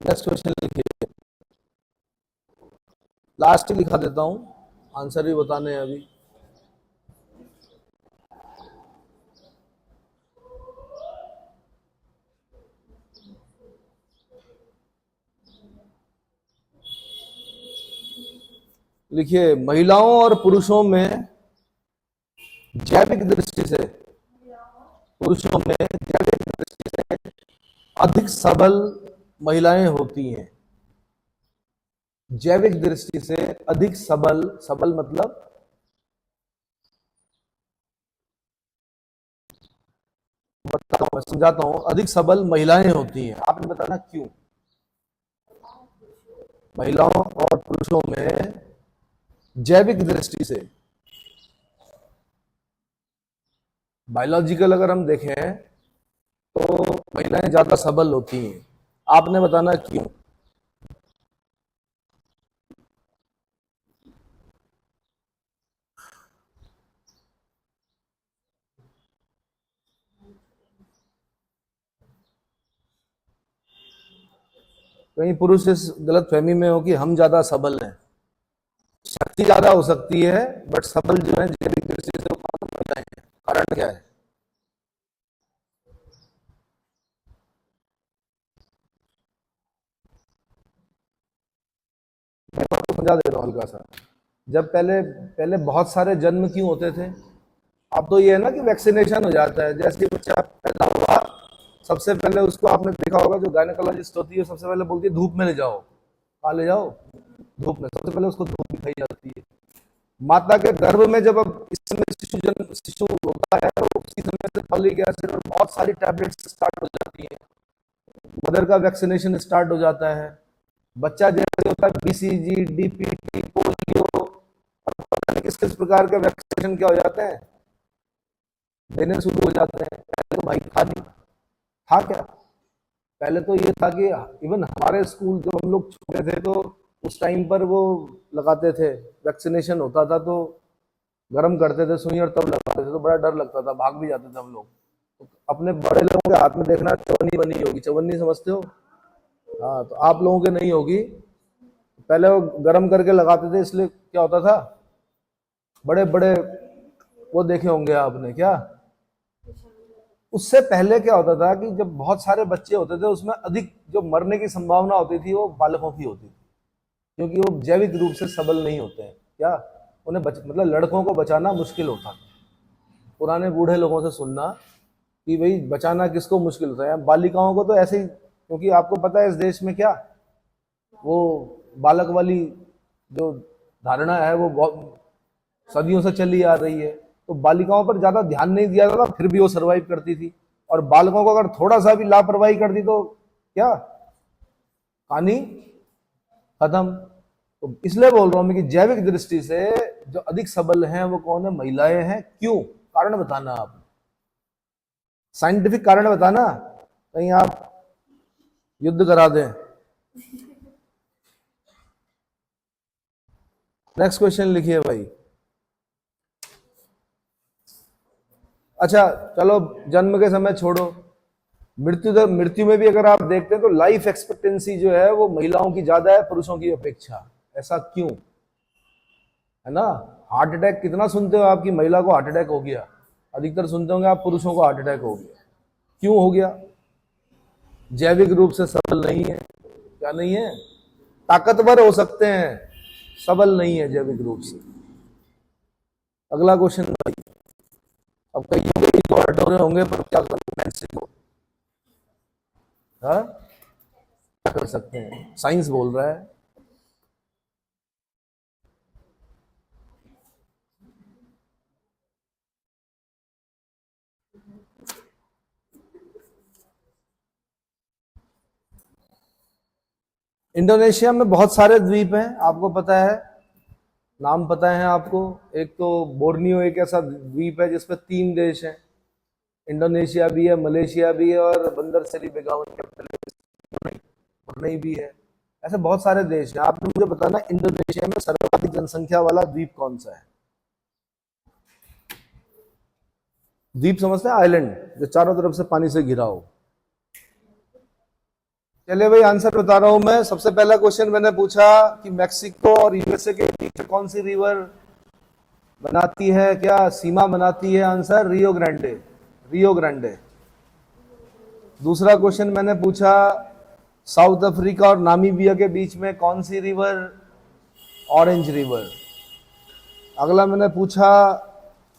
नेक्स्ट क्वेश्चन लिखिए, लास्ट लिखा देता हूं, आंसर भी बताने हैं अभी। लिखिए, महिलाओं और पुरुषों में जैविक दृष्टि से, पुरुषों में जैविक दृष्टि से अधिक सबल महिलाएं होती हैं। जैविक दृष्टि से अधिक सबल, सबल मतलब बताता हूं, मैं समझाता हूं, अधिक सबल महिलाएं होती हैं। आपने बताना क्यों? महिलाओं और पुरुषों में जैविक दृष्टि से, बायोलॉजिकल अगर हम देखें तो महिलाएं ज्यादा सबल होती हैं। आपने बताना क्यों? कहीं पुरुष इस गलत फहमी में हो कि हम ज्यादा सबल हैं, शक्ति ज्यादा हो सकती है, बट सबल जो है जैविक दृष्टि से वो कम महिलाएं हैं। कारण क्या है? मैं आपको समझा दे रहा हूँ हल्का सा। जब पहले पहले बहुत सारे जन्म क्यों होते थे? अब तो ये है ना कि वैक्सीनेशन हो जाता है। जैसे बच्चा पैदा हुआ, सबसे पहले उसको आपने देखा होगा, जो गायनेकोलॉजिस्ट होती है सबसे पहले बोलती है धूप में ले जाओ। कहाँ ले जाओ? धूप में। सबसे पहले उसको धूप दिखाई जाती है। माता के गर्भ में जब अब इस समय शिशु होता है, तो उसी समय से फॉलिक एसिड और बहुत सारी टैबलेट्स स्टार्ट हो जाती है। मदर का वैक्सीनेशन स्टार्ट हो जाता है। बच्चा जैसे होता है बीसीजी, डीपीटी, पोलियो और पता नहीं किस किस प्रकार के वैक्सीनेशन क्या हो जाते हैं, देने शुरू हो जाते हैं। पहले तो भाई था नहीं, था क्या? पहले तो ये था कि इवन हमारे स्कूल जब हम लोग छोटे थे, तो उस टाइम पर वो लगाते थे, वैक्सीनेशन होता था तो गर्म करते थे सुई और तब लगाते थे, तो बड़ा डर लगता था, भाग भी जाते थे हम लोग। तो अपने बड़े लोगों के हाथ में देखना चवन्नी बनी होगी। चवन्नी समझते हो? हाँ, तो आप लोगों के नहीं होगी। पहले वो गर्म करके लगाते थे, इसलिए क्या होता था, बड़े बड़े वो देखे होंगे आपने क्या। उससे पहले क्या होता था कि जब बहुत सारे बच्चे होते थे, उसमें अधिक जो मरने की संभावना होती थी वो बालकों की होती थी, क्योंकि वो जैविक रूप से सबल नहीं होते हैं क्या। उन्हें मतलब लड़कों को बचाना मुश्किल होता था। पुराने बूढ़े लोगों से सुनना कि भाई बचाना किसको मुश्किल होता है, बालिकाओं को तो ऐसे ही, क्योंकि आपको पता है इस देश में क्या वो बालक वाली जो धारणा है वो बहुत सदियों से चली आ रही है। तो बालिकाओं पर ज्यादा ध्यान नहीं दिया जाता, फिर भी वो सरवाइव करती थी। और बालकों को अगर थोड़ा सा भी लापरवाही कर दी तो क्या, कहानी खत्म। तो इसलिए बोल रहा हूं मैं कि जैविक दृष्टि से जो अधिक सबल हैं वो कौन है? महिलाएं हैं। क्यों? कारण बताना आप, साइंटिफिक कारण बताना, कहीं आप युद्ध करा दें। नेक्स्ट क्वेश्चन लिखिए भाई। अच्छा चलो, जन्म के समय छोड़ो, मृत्यु में भी अगर आप देखते हैं तो लाइफ एक्सपेक्टेंसी जो है वो महिलाओं की ज्यादा है पुरुषों की अपेक्षा। ऐसा क्यों है ना? हार्ट अटैक कितना सुनते हो आपकी महिला को हार्ट अटैक हो गया, अधिकतर सुनते होंगे आप पुरुषों को हार्ट अटैक हो गया। क्यों हो गया? जैविक रूप से सबल नहीं है। क्या नहीं है? ताकतवर हो सकते हैं, सबल नहीं है जैविक रूप से। अगला क्वेश्चन भाई। अब कई होंगे तो हट हो रहे होंगे, पर क्या करें? हाँ, क्या कर सकते हैं, साइंस बोल रहा है। इंडोनेशिया में बहुत सारे द्वीप हैं, आपको पता है, नाम पता है आपको। एक तो बोर्नियो एक ऐसा द्वीप है जिसपे 3 देश हैं, इंडोनेशिया भी है, मलेशिया भी है और बंदर सेरी बेगावन ब्रुनई भी है। ऐसे बहुत सारे देश हैं। आपने मुझे बताना इंडोनेशिया में सर्वाधिक जनसंख्या वाला द्वीप कौन सा है? द्वीप समझते हैं? आइलैंड जो चारों तरफ से पानी से घिरा हो। चलिए भाई, आंसर बता रहा हूं मैं। सबसे पहला क्वेश्चन मैंने पूछा कि मैक्सिको और यूएसए के बीच कौन सी रिवर बनाती है, क्या सीमा बनाती है? Answer Rio Grande, Rio Grande. दूसरा क्वेश्चन मैंने पूछा साउथ अफ्रीका और नामीबिया के बीच में कौन सी रिवर? Orange river. अगला मैंने पूछा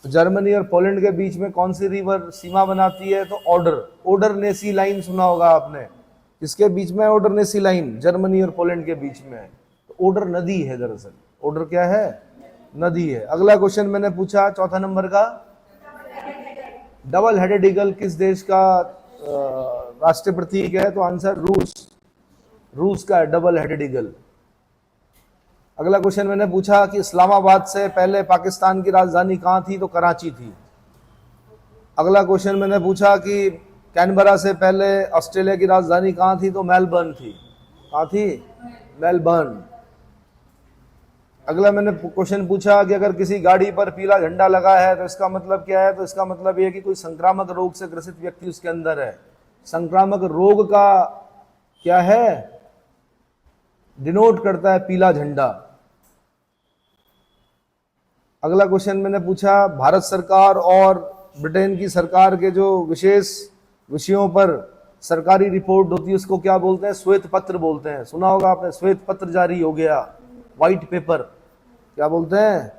जर्मनी और पोलैंड के बीच में कौन सी रिवर सीमा बनाती है? तो ओडर नेसी लाइन सुना होगा आपने। इसके बीच में ओडर नेसी लाइन जर्मनी और पोलैंड के बीच में है। तो ओडर नदी है, दरअसल ओडर क्या है? नदी है। अगला क्वेश्चन मैंने पूछा चौथा नंबर का, डबल हेडेड ईगल किस देश का राष्ट्रीय प्रतीक है? तो आंसर रूस का डबल हेडेड ईगल। अगला क्वेश्चन मैंने पूछा कि इस्लामाबाद से पहले पाकिस्तान की राजधानी कहां थी? तो कराची थी। अगला क्वेश्चन मैंने पूछा कि कैनबरा से पहले ऑस्ट्रेलिया की राजधानी कहां थी? तो मेलबर्न थी। कहां थी? मेलबर्न। अगला मैंने क्वेश्चन पूछा कि अगर किसी गाड़ी पर पीला झंडा लगा है तो इसका मतलब क्या है? तो इसका मतलब यह कि कोई संक्रामक रोग से ग्रसित व्यक्ति उसके अंदर है। संक्रामक रोग का क्या है, डिनोट करता है पीला झंडा। अगला क्वेश्चन मैंने पूछा, भारत सरकार और ब्रिटेन की सरकार के जो विशेष विषयों पर सरकारी रिपोर्ट होती है उसको क्या बोलते हैं? श्वेत पत्र बोलते हैं। सुना होगा आपने, श्वेत पत्र जारी हो गया, व्हाइट पेपर। क्या बोलते हैं?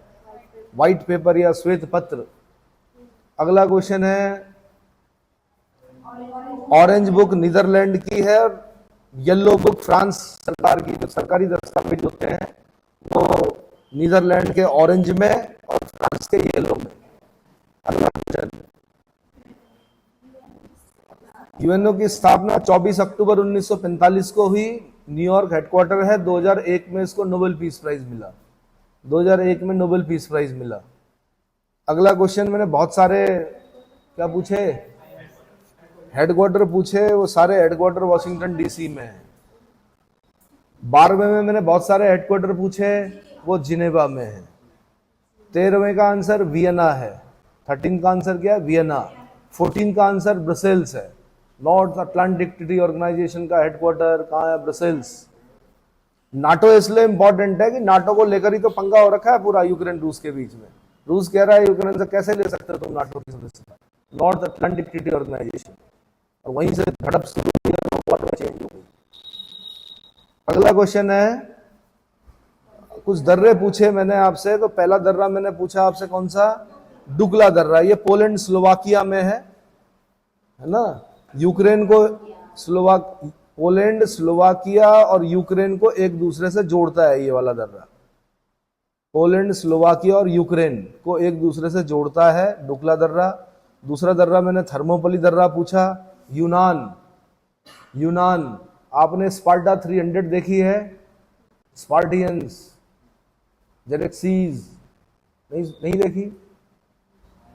व्हाइट पेपर या श्वेत पत्र। अगला क्वेश्चन है, ऑरेंज बुक नीदरलैंड की है और येलो बुक फ्रांस सरकार की। जो सरकारी दस्तावेज होते हैं वो नीदरलैंड के ऑरेंज में और फ्रांस के येलो में। अगला क्वेश्चन, यूएनओ की स्थापना 24 अक्टूबर 1945 को हुई, न्यूयॉर्क हेडक्वार्टर है। 2001 में इसको नोबेल पीस प्राइज मिला। 2001 में नोबेल पीस प्राइज मिला। अगला क्वेश्चन मैंने बहुत सारे क्या पूछे? हेडक्वार्टर पूछे। वो सारे हेडक्वार्टर वॉशिंगटन डीसी में है। 12वें में मैंने बहुत सारे हेडक्वार्टर पूछे, वो जिनेवा में है। 13वें का आंसर वियना है। 13 का आंसर क्या है? वियना। 14 का आंसर ब्रसेल्स है। नॉर्थ अटलांटिक ट्रीटी ऑर्गेनाइजेशन का हेडक्वार्टर कहाँ है? ब्रसेल्स। नाटो इसलिए इंपॉर्टेंट है कि नाटो को लेकर ही तो पंगा हो रखा है पूरा यूक्रेन रूस के बीच में। रूस कह रहा है यूक्रेन से कैसे ले सकते हो तुम नाटो की सदस्यता, नॉर्थ अटलांटिक ट्रीटी ऑर्गेनाइजेशन, और वहीं से झड़प शुरू हुई और चेंज हो गई। अगला क्वेश्चन है, कुछ दर्रे पूछे मैंने आपसे। तो पहला दर्रा मैंने पूछा आपसे कौन सा? डुकला दर्रा। ये पोलैंड स्लोवाकिया में है ना। यूक्रेन को पोलैंड, स्लोवाकिया और यूक्रेन को एक दूसरे से जोड़ता है ये वाला दर्रा। पोलैंड, स्लोवाकिया और यूक्रेन को एक दूसरे से जोड़ता है डुकला दर्रा। दूसरा दर्रा मैंने थर्मोपली दर्रा पूछा। यूनान, आपने स्पार्टा 300 देखी है? स्पार्टियंस, जेरेक्सीज नहीं देखी?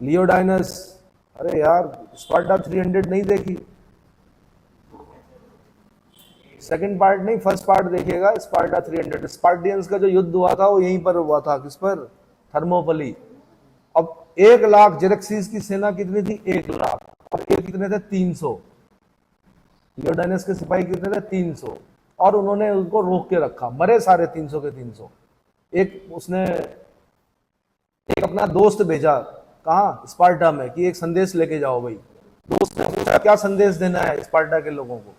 लियोडाइनस, अरे यार स्पार्टा 300 नहीं देखी? सेकंड पार्ट नहीं, फर्स्ट पार्ट देखिएगा स्पार्टा 300। स्पार्टियंस का जो युद्ध हुआ था वो यहीं पर हुआ था। किस पर? थर्मोपली। अब 1 लाख, जेरेक्सीज की सेना कितनी थी? 1 लाख। और ये कितने थे? 300। लियोडाइनस के सिपाही कितने थे? 300। और उन्होंने उनको रोक के रखा, मरे सारे 300 के 300। उसने एक अपना दोस्त भेजा, कहाँ? स्पार्टा में, कि एक संदेश लेके जाओ भाई। दोस्त ने पूछा क्या संदेश देना है स्पार्टा के लोगों को?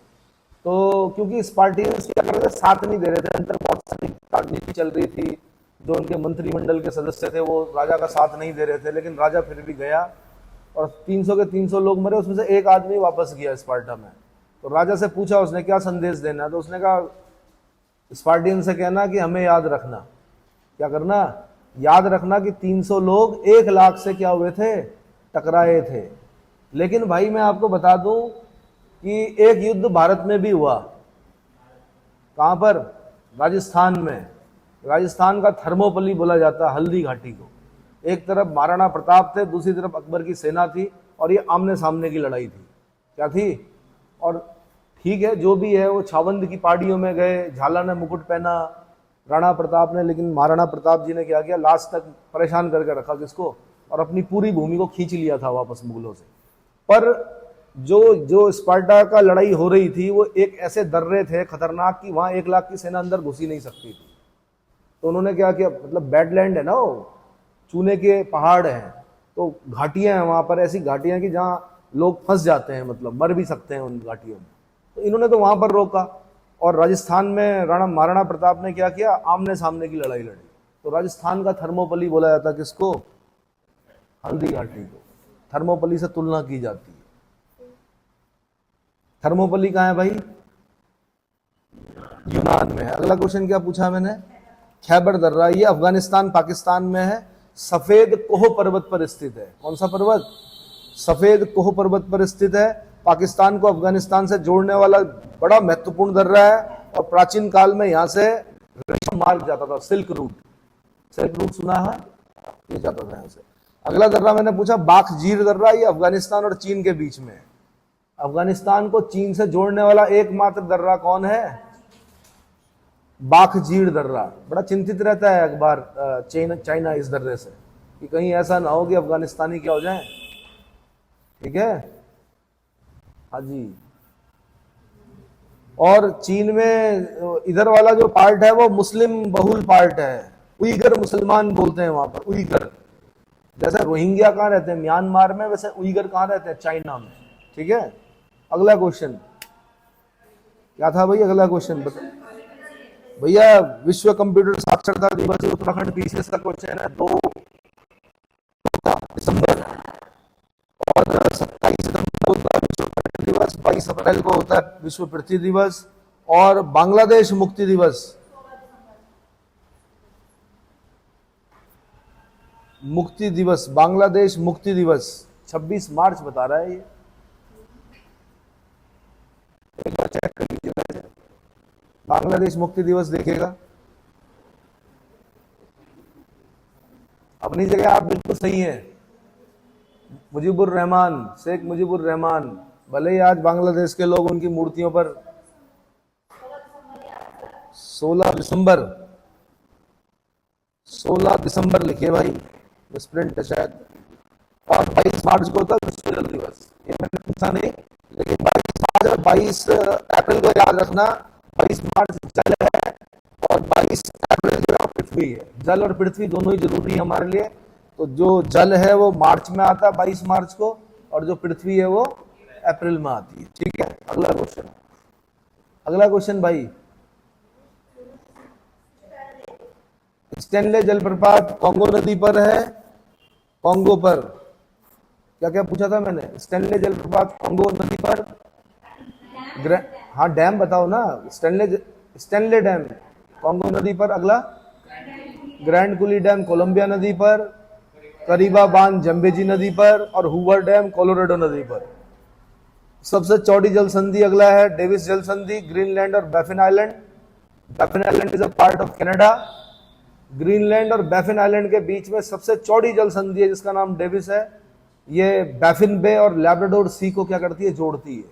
तो क्योंकि स्पार्टियंस क्या कर रहे थे, साथ नहीं दे रहे थे, अंदर बहुत सारी राजनीति चल रही थी। जो उनके मंत्रिमंडल के सदस्य थे वो राजा का साथ नहीं दे रहे थे, लेकिन राजा फिर भी गया और 300 के 300 लोग मरे। उसमें से एक आदमी वापस गया स्पार्टा में। तो राजा से पूछा उसने क्या संदेश देना है? तो उसने कहा स्पार्टियन से कहना कि हमें याद रखना। क्या करना? याद रखना कि 300 लोग 1 लाख से क्या हुए थे? टकराए थे। लेकिन भाई मैं आपको बता दूं कि एक युद्ध भारत में भी हुआ। कहां पर? राजस्थान में। राजस्थान का थर्मोपली बोला जाता है हल्दी घाटी को। एक तरफ महाराणा प्रताप थे, दूसरी तरफ अकबर की सेना थी, और ये आमने सामने की लड़ाई थी। क्या थी? और ठीक है, जो भी है, वो छावंद की पहाड़ियों में गए, झाला ने मुकुट पहना राणा प्रताप ने, लेकिन महाराणा प्रताप जी ने क्या किया? लास्ट तक परेशान करके रखा किसको? और अपनी पूरी भूमि को खींच लिया था वापस मुगलों से। पर जो स्पार्टा का लड़ाई हो रही थी वो एक ऐसे दर्रे थे खतरनाक कि वहां 1 लाख की सेना अंदर घुस ही नहीं सकती थी। तो उन्होंने क्या किया? मतलब बैडलैंड है ना, वो चूने के पहाड़ हैं, तो घाटियां हैं वहां पर, ऐसी घाटियां कि जहां लोग फंस जाते हैं, मतलब मर भी सकते हैं उन घाटियों में। तो इन्होंने तो वहां पर रोका। और राजस्थान में महाराणा प्रताप ने क्या किया? आमने सामने की लड़ाई लड़ी। तो राजस्थान का थर्मोपली बोला जाता किसको? हल्दी घाटी को। थर्मोपली से तुलना की जाती है। थर्मोपली कहाँ है भाई? यूनान में है। अगला क्वेश्चन क्या पूछा मैंने? खैबर दर्रा, ये अफगानिस्तान पाकिस्तान में है। सफेद कोह पर्वत पर स्थित है। कौन सा पर्वत? सफेद कोह पर्वत पर स्थित है। पाकिस्तान को अफगानिस्तान से जोड़ने वाला बड़ा महत्वपूर्ण दर्रा है। और प्राचीन काल में यहां से रेशम मार्ग जाता था, सिल्क रूट। सिल्क रूट सुना है? ये जाता था यहां से। अगला दर्रा मैंने पूछा बाखजीर दर्रा, ये अफगानिस्तान और चीन के बीच में है। अफगानिस्तान को चीन से जोड़ने वाला एकमात्र दर्रा कौन है? बाखजीर दर्रा। बड़ा चिंतित रहता है अखबार चाइना इस दर्रे से, कि कहीं ऐसा ना हो कि अफगानिस्तानी क्या हो जाए। ठीक है, हाँ जी। और चीन में इधर वाला जो पार्ट है वो मुस्लिम बहुल पार्ट है, उइगर मुसलमान बोलते हैं वहां पर, उइगर। जैसे रोहिंग्या कहाँ रहते हैं, म्यांमार में, वैसे उइगर कहाँ रहते हैं, चाइना में। ठीक है, अगला क्वेश्चन क्या था भाई? अगला क्वेश्चन बता भैया। विश्व कंप्यूटर साक्षरता दिवस उत्तराखंड पीसीएस का क्वेश्चन है, 2 दिसंबर, और 27 सितंबर को होता है विश्व पर्यटन दिवस, 22 अप्रैल को होता है विश्व पृथ्वी दिवस, और बांग्लादेश मुक्ति दिवस, बांग्लादेश मुक्ति दिवस 26 मार्च बता रहा है ये। एक बार चेक कर लीजिए, बांग्लादेश मुक्ति दिवस देखिएगा। अपनी जगह आप बिल्कुल सही हैं, मुजीबुर रहमान, शेख मुजीबुर रहमान। भले ही आज बांग्लादेश के लोग उनकी मूर्तियों पर 16 दिसंबर लिखिए भाई, मिसप्रिंट है शायद। और 22 मार्च को होता है विश्व जल दिवस, ये मैंने पूछा नहीं, लेकिन 22 मार्च और 22 अप्रैल को याद रखना। 22 मार्च जल है और 22 अप्रैल जो पृथ्वी है। जल और पृथ्वी दोनों ही जरूरी है हमारे लिए। तो जो जल है वो मार्च में आता है 22 मार्च को, और जो पृथ्वी है वो अप्रैल में आती है। ठीक है, अगला क्वेश्चन भाई। स्टेनले जलप्रपात कॉन्गो नदी पर है, कॉन्गो पर। क्या क्या पूछा था मैंने? स्टेनले जलप्रपात कॉन्गो नदी पर। हाँ डैम बताओ ना, स्टेनले डैम कॉन्गो नदी पर। अगला ग्रैंड कुली डैम कोलंबिया नदी पर, करीबा बांध जम्बेजी नदी पर, और हूवर डैम कोलोराडो नदी पर। सबसे चौड़ी जल संधि अगला है डेविस जल संधि, ग्रीनलैंड और Baffin island. Baffin island is a part of Canada. Greenland और बैफिन आइलैंड के बीच में सबसे चौड़ी जल संधि है जिसका नाम डेविस है। ये बैफिन बे और लैब्राडोर सी को क्या करती है? जोड़ती है।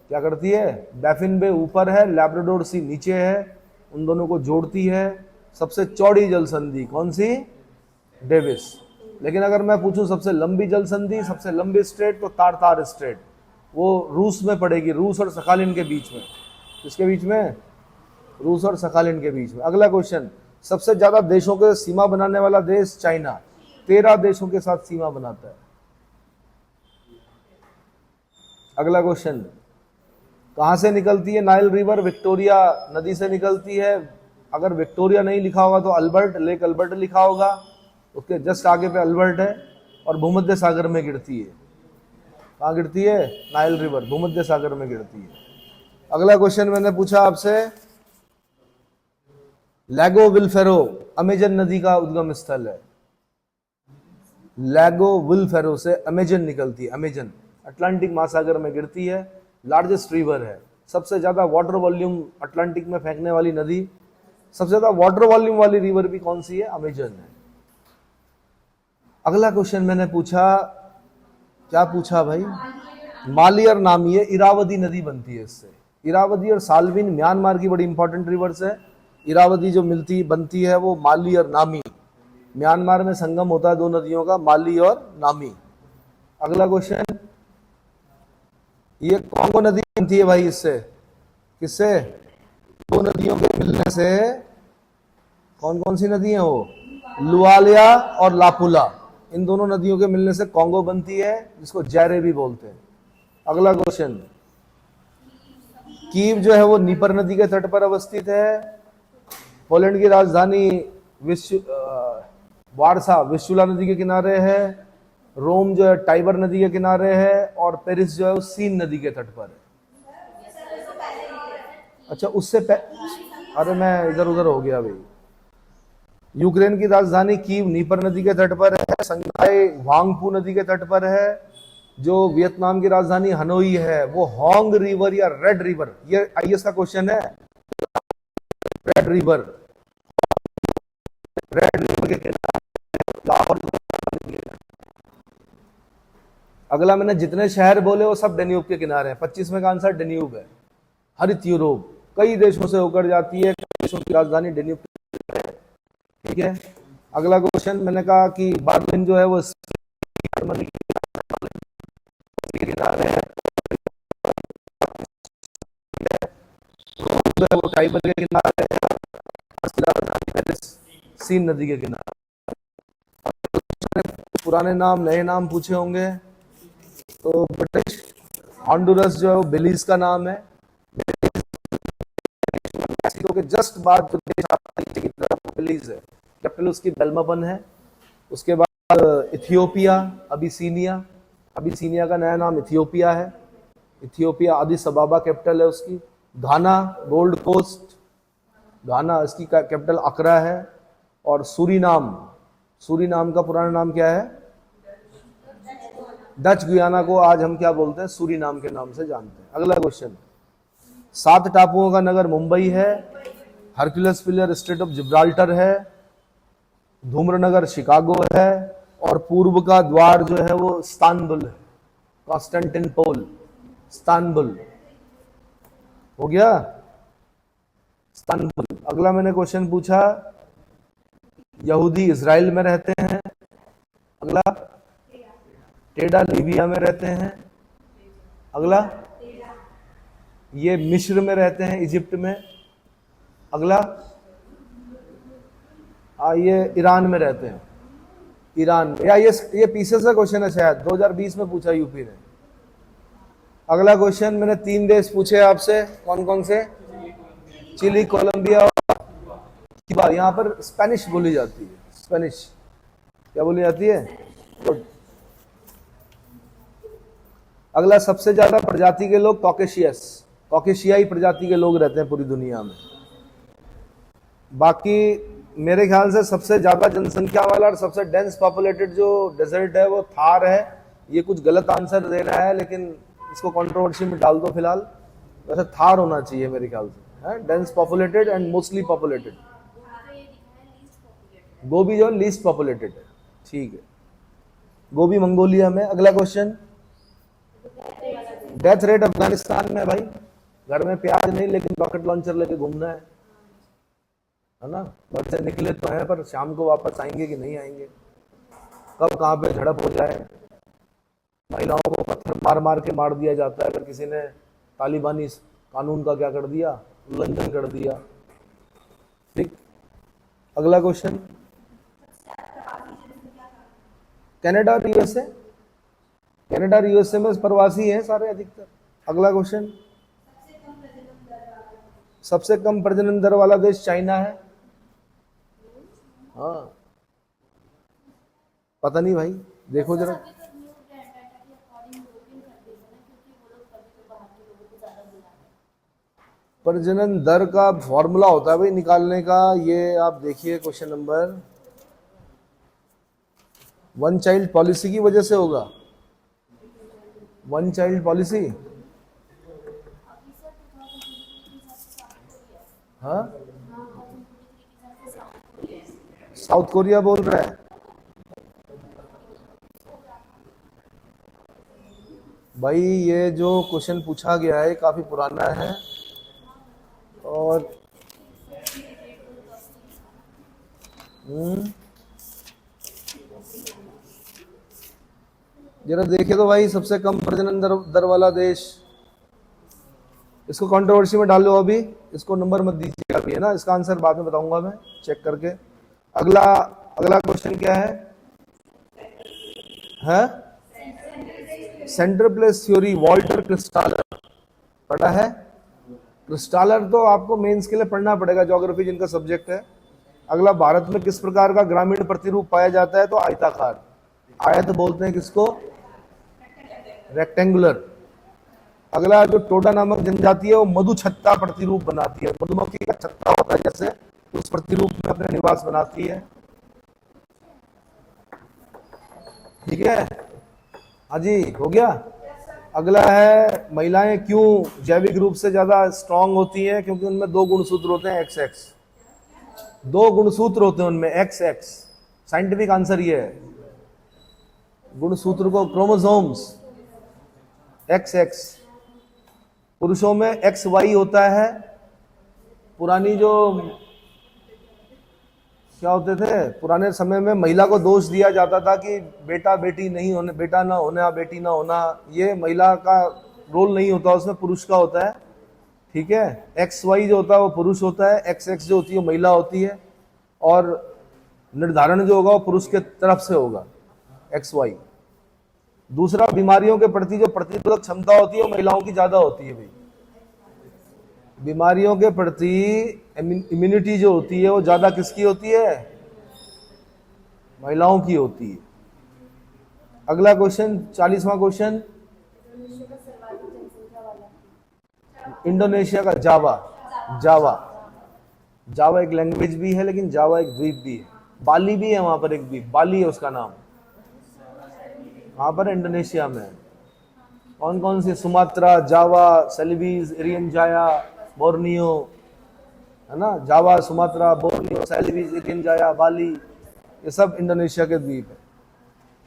क्या करती है? बैफिन बे ऊपर है, लैब्राडोर सी नीचे है, उन दोनों को जोड़ती है। सबसे चौड़ी जल संधि कौन सी? डेविस। लेकिन अगर मैं पूछूं सबसे लंबी जल संधि, सबसे लंबी स्ट्रेट, तो तार स्ट्रेट, वो रूस में पड़ेगी, रूस और सखालिन के बीच में। किसके बीच में? रूस और सखालिन के बीच में। अगला क्वेश्चन, सबसे ज्यादा देशों के सीमा बनाने वाला देश चाइना, 13 देशों के साथ सीमा बनाता है। अगला क्वेश्चन, कहां से निकलती है नाइल रिवर? विक्टोरिया नदी से निकलती है। अगर विक्टोरिया नहीं लिखा होगा तो अल्बर्ट, लेक अल्बर्ट लिखा होगा, उसके जस्ट आगे पे अल्बर्ट है, और भूमध्य सागर में गिरती है। कहां गिरती है? नाइल रिवर भूमध्य सागर में गिरती है। अगला क्वेश्चन मैंने पूछा आपसे, लैगो विलफेरो अमेजन नदी का उद्गम स्थल है। लैगो विलफेरो से अमेजन निकलती है। अमेजन अटलांटिक महासागर में गिरती है, लार्जेस्ट रिवर है। सबसे ज्यादा वाटर वॉल्यूम अटलांटिक में फेंकने वाली नदी, सबसे ज्यादा वाटर वॉल्यूम वाली रिवर भी कौन सी है? अमेजन है। अगला क्वेश्चन मैंने पूछा, क्या पूछा भाई? माली और नामी है, इरावदी नदी बनती है इससे। इरावदी और साल्विन म्यांमार की बड़ी इंपॉर्टेंट रिवर्स है। इरावदी जो बनती है वो माली और नामी, म्यांमार में संगम होता है दो नदियों का, माली और नामी। अगला क्वेश्चन, ये कॉन्गो नदी बनती है भाई इससे, किससे? दो नदियों के मिलने से। कौन कौन सी नदी है वो? लुआलिया और लापुला, इन दोनों नदियों के मिलने से कॉन्गो बनती है, जिसको जैरे भी बोलते हैं। अगला क्वेश्चन, कीव जो है वो नीपर नदी के तट पर अवस्थित है। पोलैंड की राजधानी वारसा विस्चुला नदी के किनारे है। रोम जो है टाइबर नदी के किनारे है, और पेरिस जो है वो सीन नदी के तट पर है। अच्छा अरे मैं इधर उधर हो गया भाई। यूक्रेन की राजधानी कीव नीपर नदी के तट पर है। संघाई वांगपू नदी के तट पर है। जो वियतनाम की राजधानी हनोई है वो होंग रिवर या रेड रिवर, ये आईएएस का क्वेश्चन है। रेड रिवर के किनारे। अगला मैंने जितने शहर बोले वो सब डेन्यूब के किनारे हैं। 25वें का आंसर डेन्यूब है। हरित यूरोप कई देशों से होकर जाती है, कई देशों की राजधानी डेन्यूब है। ठीक है, अगला क्वेश्चन मैंने कहा कि बर्लिन जो है वो जर्मनी के किनारे है, वो टाइबर के किनारे है। सीन नदी के किनारे। पुराने नाम नए नाम पूछे होंगे तो ब्रिटिश हॉन्डुरस जो है वो बेलीज का नाम है। मैक्सिको के जस्ट बाद जो देश आता है की तरफ वो बेलीज है, कैपिटल उसकी बेल्मापन है। उसके बाद इथियोपिया, अबिसीनिया, अबिसीनिया का नया नाम इथियोपिया है। इथियोपिया अदिस अबाबा कैपिटल है उसकी। घाना गोल्ड कोस्ट, घाना इसकी कैपिटल अकरा है। और सूरीनाम, सूरीनाम का पुराना नाम क्या है? डच गुयाना को आज हम क्या बोलते हैं? सूरीनाम के नाम से जानते हैं। अगला क्वेश्चन, 7 टापुओं का नगर मुंबई है, Hercules pillar state of Gibraltar है, धूम्रनगर शिकागो है, और पूर्व का द्वार जो है वो इस्तांबुल है, कॉन्स्टेंटिनोपल, इस्तांबुल हो गया, इस्तांबुल। अगला मैंने क्वेश्चन पूछा, यहूदी इजराइल में रहते हैं। अगला, टेडा लीबिया में रहते हैं। अगला, ये मिस्र में रहते हैं, इजिप्ट में। अगला, ये ईरान में रहते हैं, ईरान में। या ये पीसेस का क्वेश्चन है, शायद 2020 में पूछा यूपी ने। अगला क्वेश्चन, मैंने 3 देश पूछे आपसे, कौन कौन से? चिली, कोलंबिया और क्यूबा। यहाँ पर स्पेनिश बोली जाती है, स्पेनिश क्या बोली जाती है? तो अगला, सबसे ज्यादा प्रजाति के लोग कॉकेशियस, कॉकेशियाई प्रजाति के लोग रहते हैं पूरी दुनिया में। बाकी मेरे ख्याल से सबसे ज्यादा जनसंख्या वाला और सबसे डेंस पॉपुलेटेड जो डेजर्ट है वो थार है। ये कुछ गलत आंसर दे रहा है लेकिन इसको कंट्रोवर्सी में डाल दो फिलहाल। वैसे थार होना चाहिए मेरे ख्याल से, dense populated and mostly populated. Gobi जो लीस्ट पॉपुलेटेड है, ठीक है, गोबी मंगोलिया में। अगला क्वेश्चन, डेथ रेट अफगानिस्तान में। भाई घर में प्याज नहीं लेकिन रॉकेट लॉन्चर लेके घूमना है ना। घर से निकले तो है पर शाम को वापस आएंगे कि नहीं आएंगे, कब कहाँ पे झड़प हो जाए। महिलाओं को पत्थर मार मार के मार दिया जाता है अगर किसी ने तालिबानी कानून का क्या कर दिया, उल्लंघन कर दिया। ठीक, अगला क्वेश्चन, कनाडा और यूएसए। कनाडा और यूएसए में प्रवासी हैं सारे अधिकतर। अगला क्वेश्चन, सबसे कम प्रजनन दर वाला देश चाइना है। हाँ, पता नहीं भाई, देखो जरा। प्रजनन दर का फॉर्मूला होता है भाई निकालने का, ये आप देखिए क्वेश्चन नंबर 1 चाइल्ड पॉलिसी की वजह से होगा। 1 चाइल्ड पॉलिसी, हाँ, साउथ कोरिया बोल रहा है भाई। ये जो क्वेश्चन पूछा गया है काफी पुराना है और जरा देखिए तो भाई, सबसे कम प्रजनन दर वाला देश, इसको कंट्रोवर्सी में डाल लो अभी, इसको नंबर मत दीजिए अभी, है ना। इसका आंसर बाद में बताऊंगा मैं चेक करके। अगला क्वेश्चन क्या है? सेंटर प्लेस थ्योरी, वॉल्टर क्रिस्टालर पढ़ा है? क्रिस्टालर तो आपको मेंस के लिए पढ़ना पड़ेगा, ज्योग्राफी जिनका सब्जेक्ट है। अगला, भारत में किस प्रकार का ग्रामीण प्रतिरूप पाया जाता है? तो आयताकार, आयत बोलते हैं किसको? रेक्टेंगुलर। अगला, जो टोडा नामक जनजाति है वो मधु छत्ता प्रतिरूप बनाती है, मधुमक्खी का छत्ता होता है जैसे, उस प्रतिरूप में अपने निवास बनाती है। ठीक है, हाँ जी, हो गया। अगला है, महिलाएं क्यों जैविक रूप से ज्यादा स्ट्रांग होती हैं? क्योंकि उनमें 2 गुणसूत्र होते हैं, XX, 2 गुणसूत्र होते हैं उनमें, XX। साइंटिफिक आंसर ये है, गुणसूत्र को क्रोमोसोम्स, XX। पुरुषों में XY होता है। पुरानी जो क्या होते थे, पुराने समय में महिला को दोष दिया जाता था कि बेटा बेटी नहीं होने, बेटा ना होना, बेटी ना होना, ये महिला का रोल नहीं होता, उसमें पुरुष का होता है। ठीक है, XY जो होता है वो पुरुष होता है, XX जो होती है महिला होती है। और निर्धारण जो होगा वो पुरुष के तरफ से होगा, XY। दूसरा, बीमारियों के प्रति जो प्रतिरोधक क्षमता होती है वो महिलाओं की ज्यादा होती है भाई। बीमारियों के प्रति इम्यूनिटी जो होती है वो ज्यादा किसकी होती है? महिलाओं की होती है। अगला क्वेश्चन, 40वां क्वेश्चन, इंडोनेशिया का जावा। जावा एक लैंग्वेज भी है, लेकिन जावा एक द्वीप भी है। बाली भी है वहां पर, एक द्वीप बाली है उसका नाम, वहां पर इंडोनेशिया में। कौन कौन से? सुमात्रा, जावा, सेलिबीज, इरियन जाया, बोर्नियो, है ना। जावा, सुमात्रा, बोर्नियो, सेलिबीज, इरियन जाया, बाली, ये सब इंडोनेशिया के द्वीप है।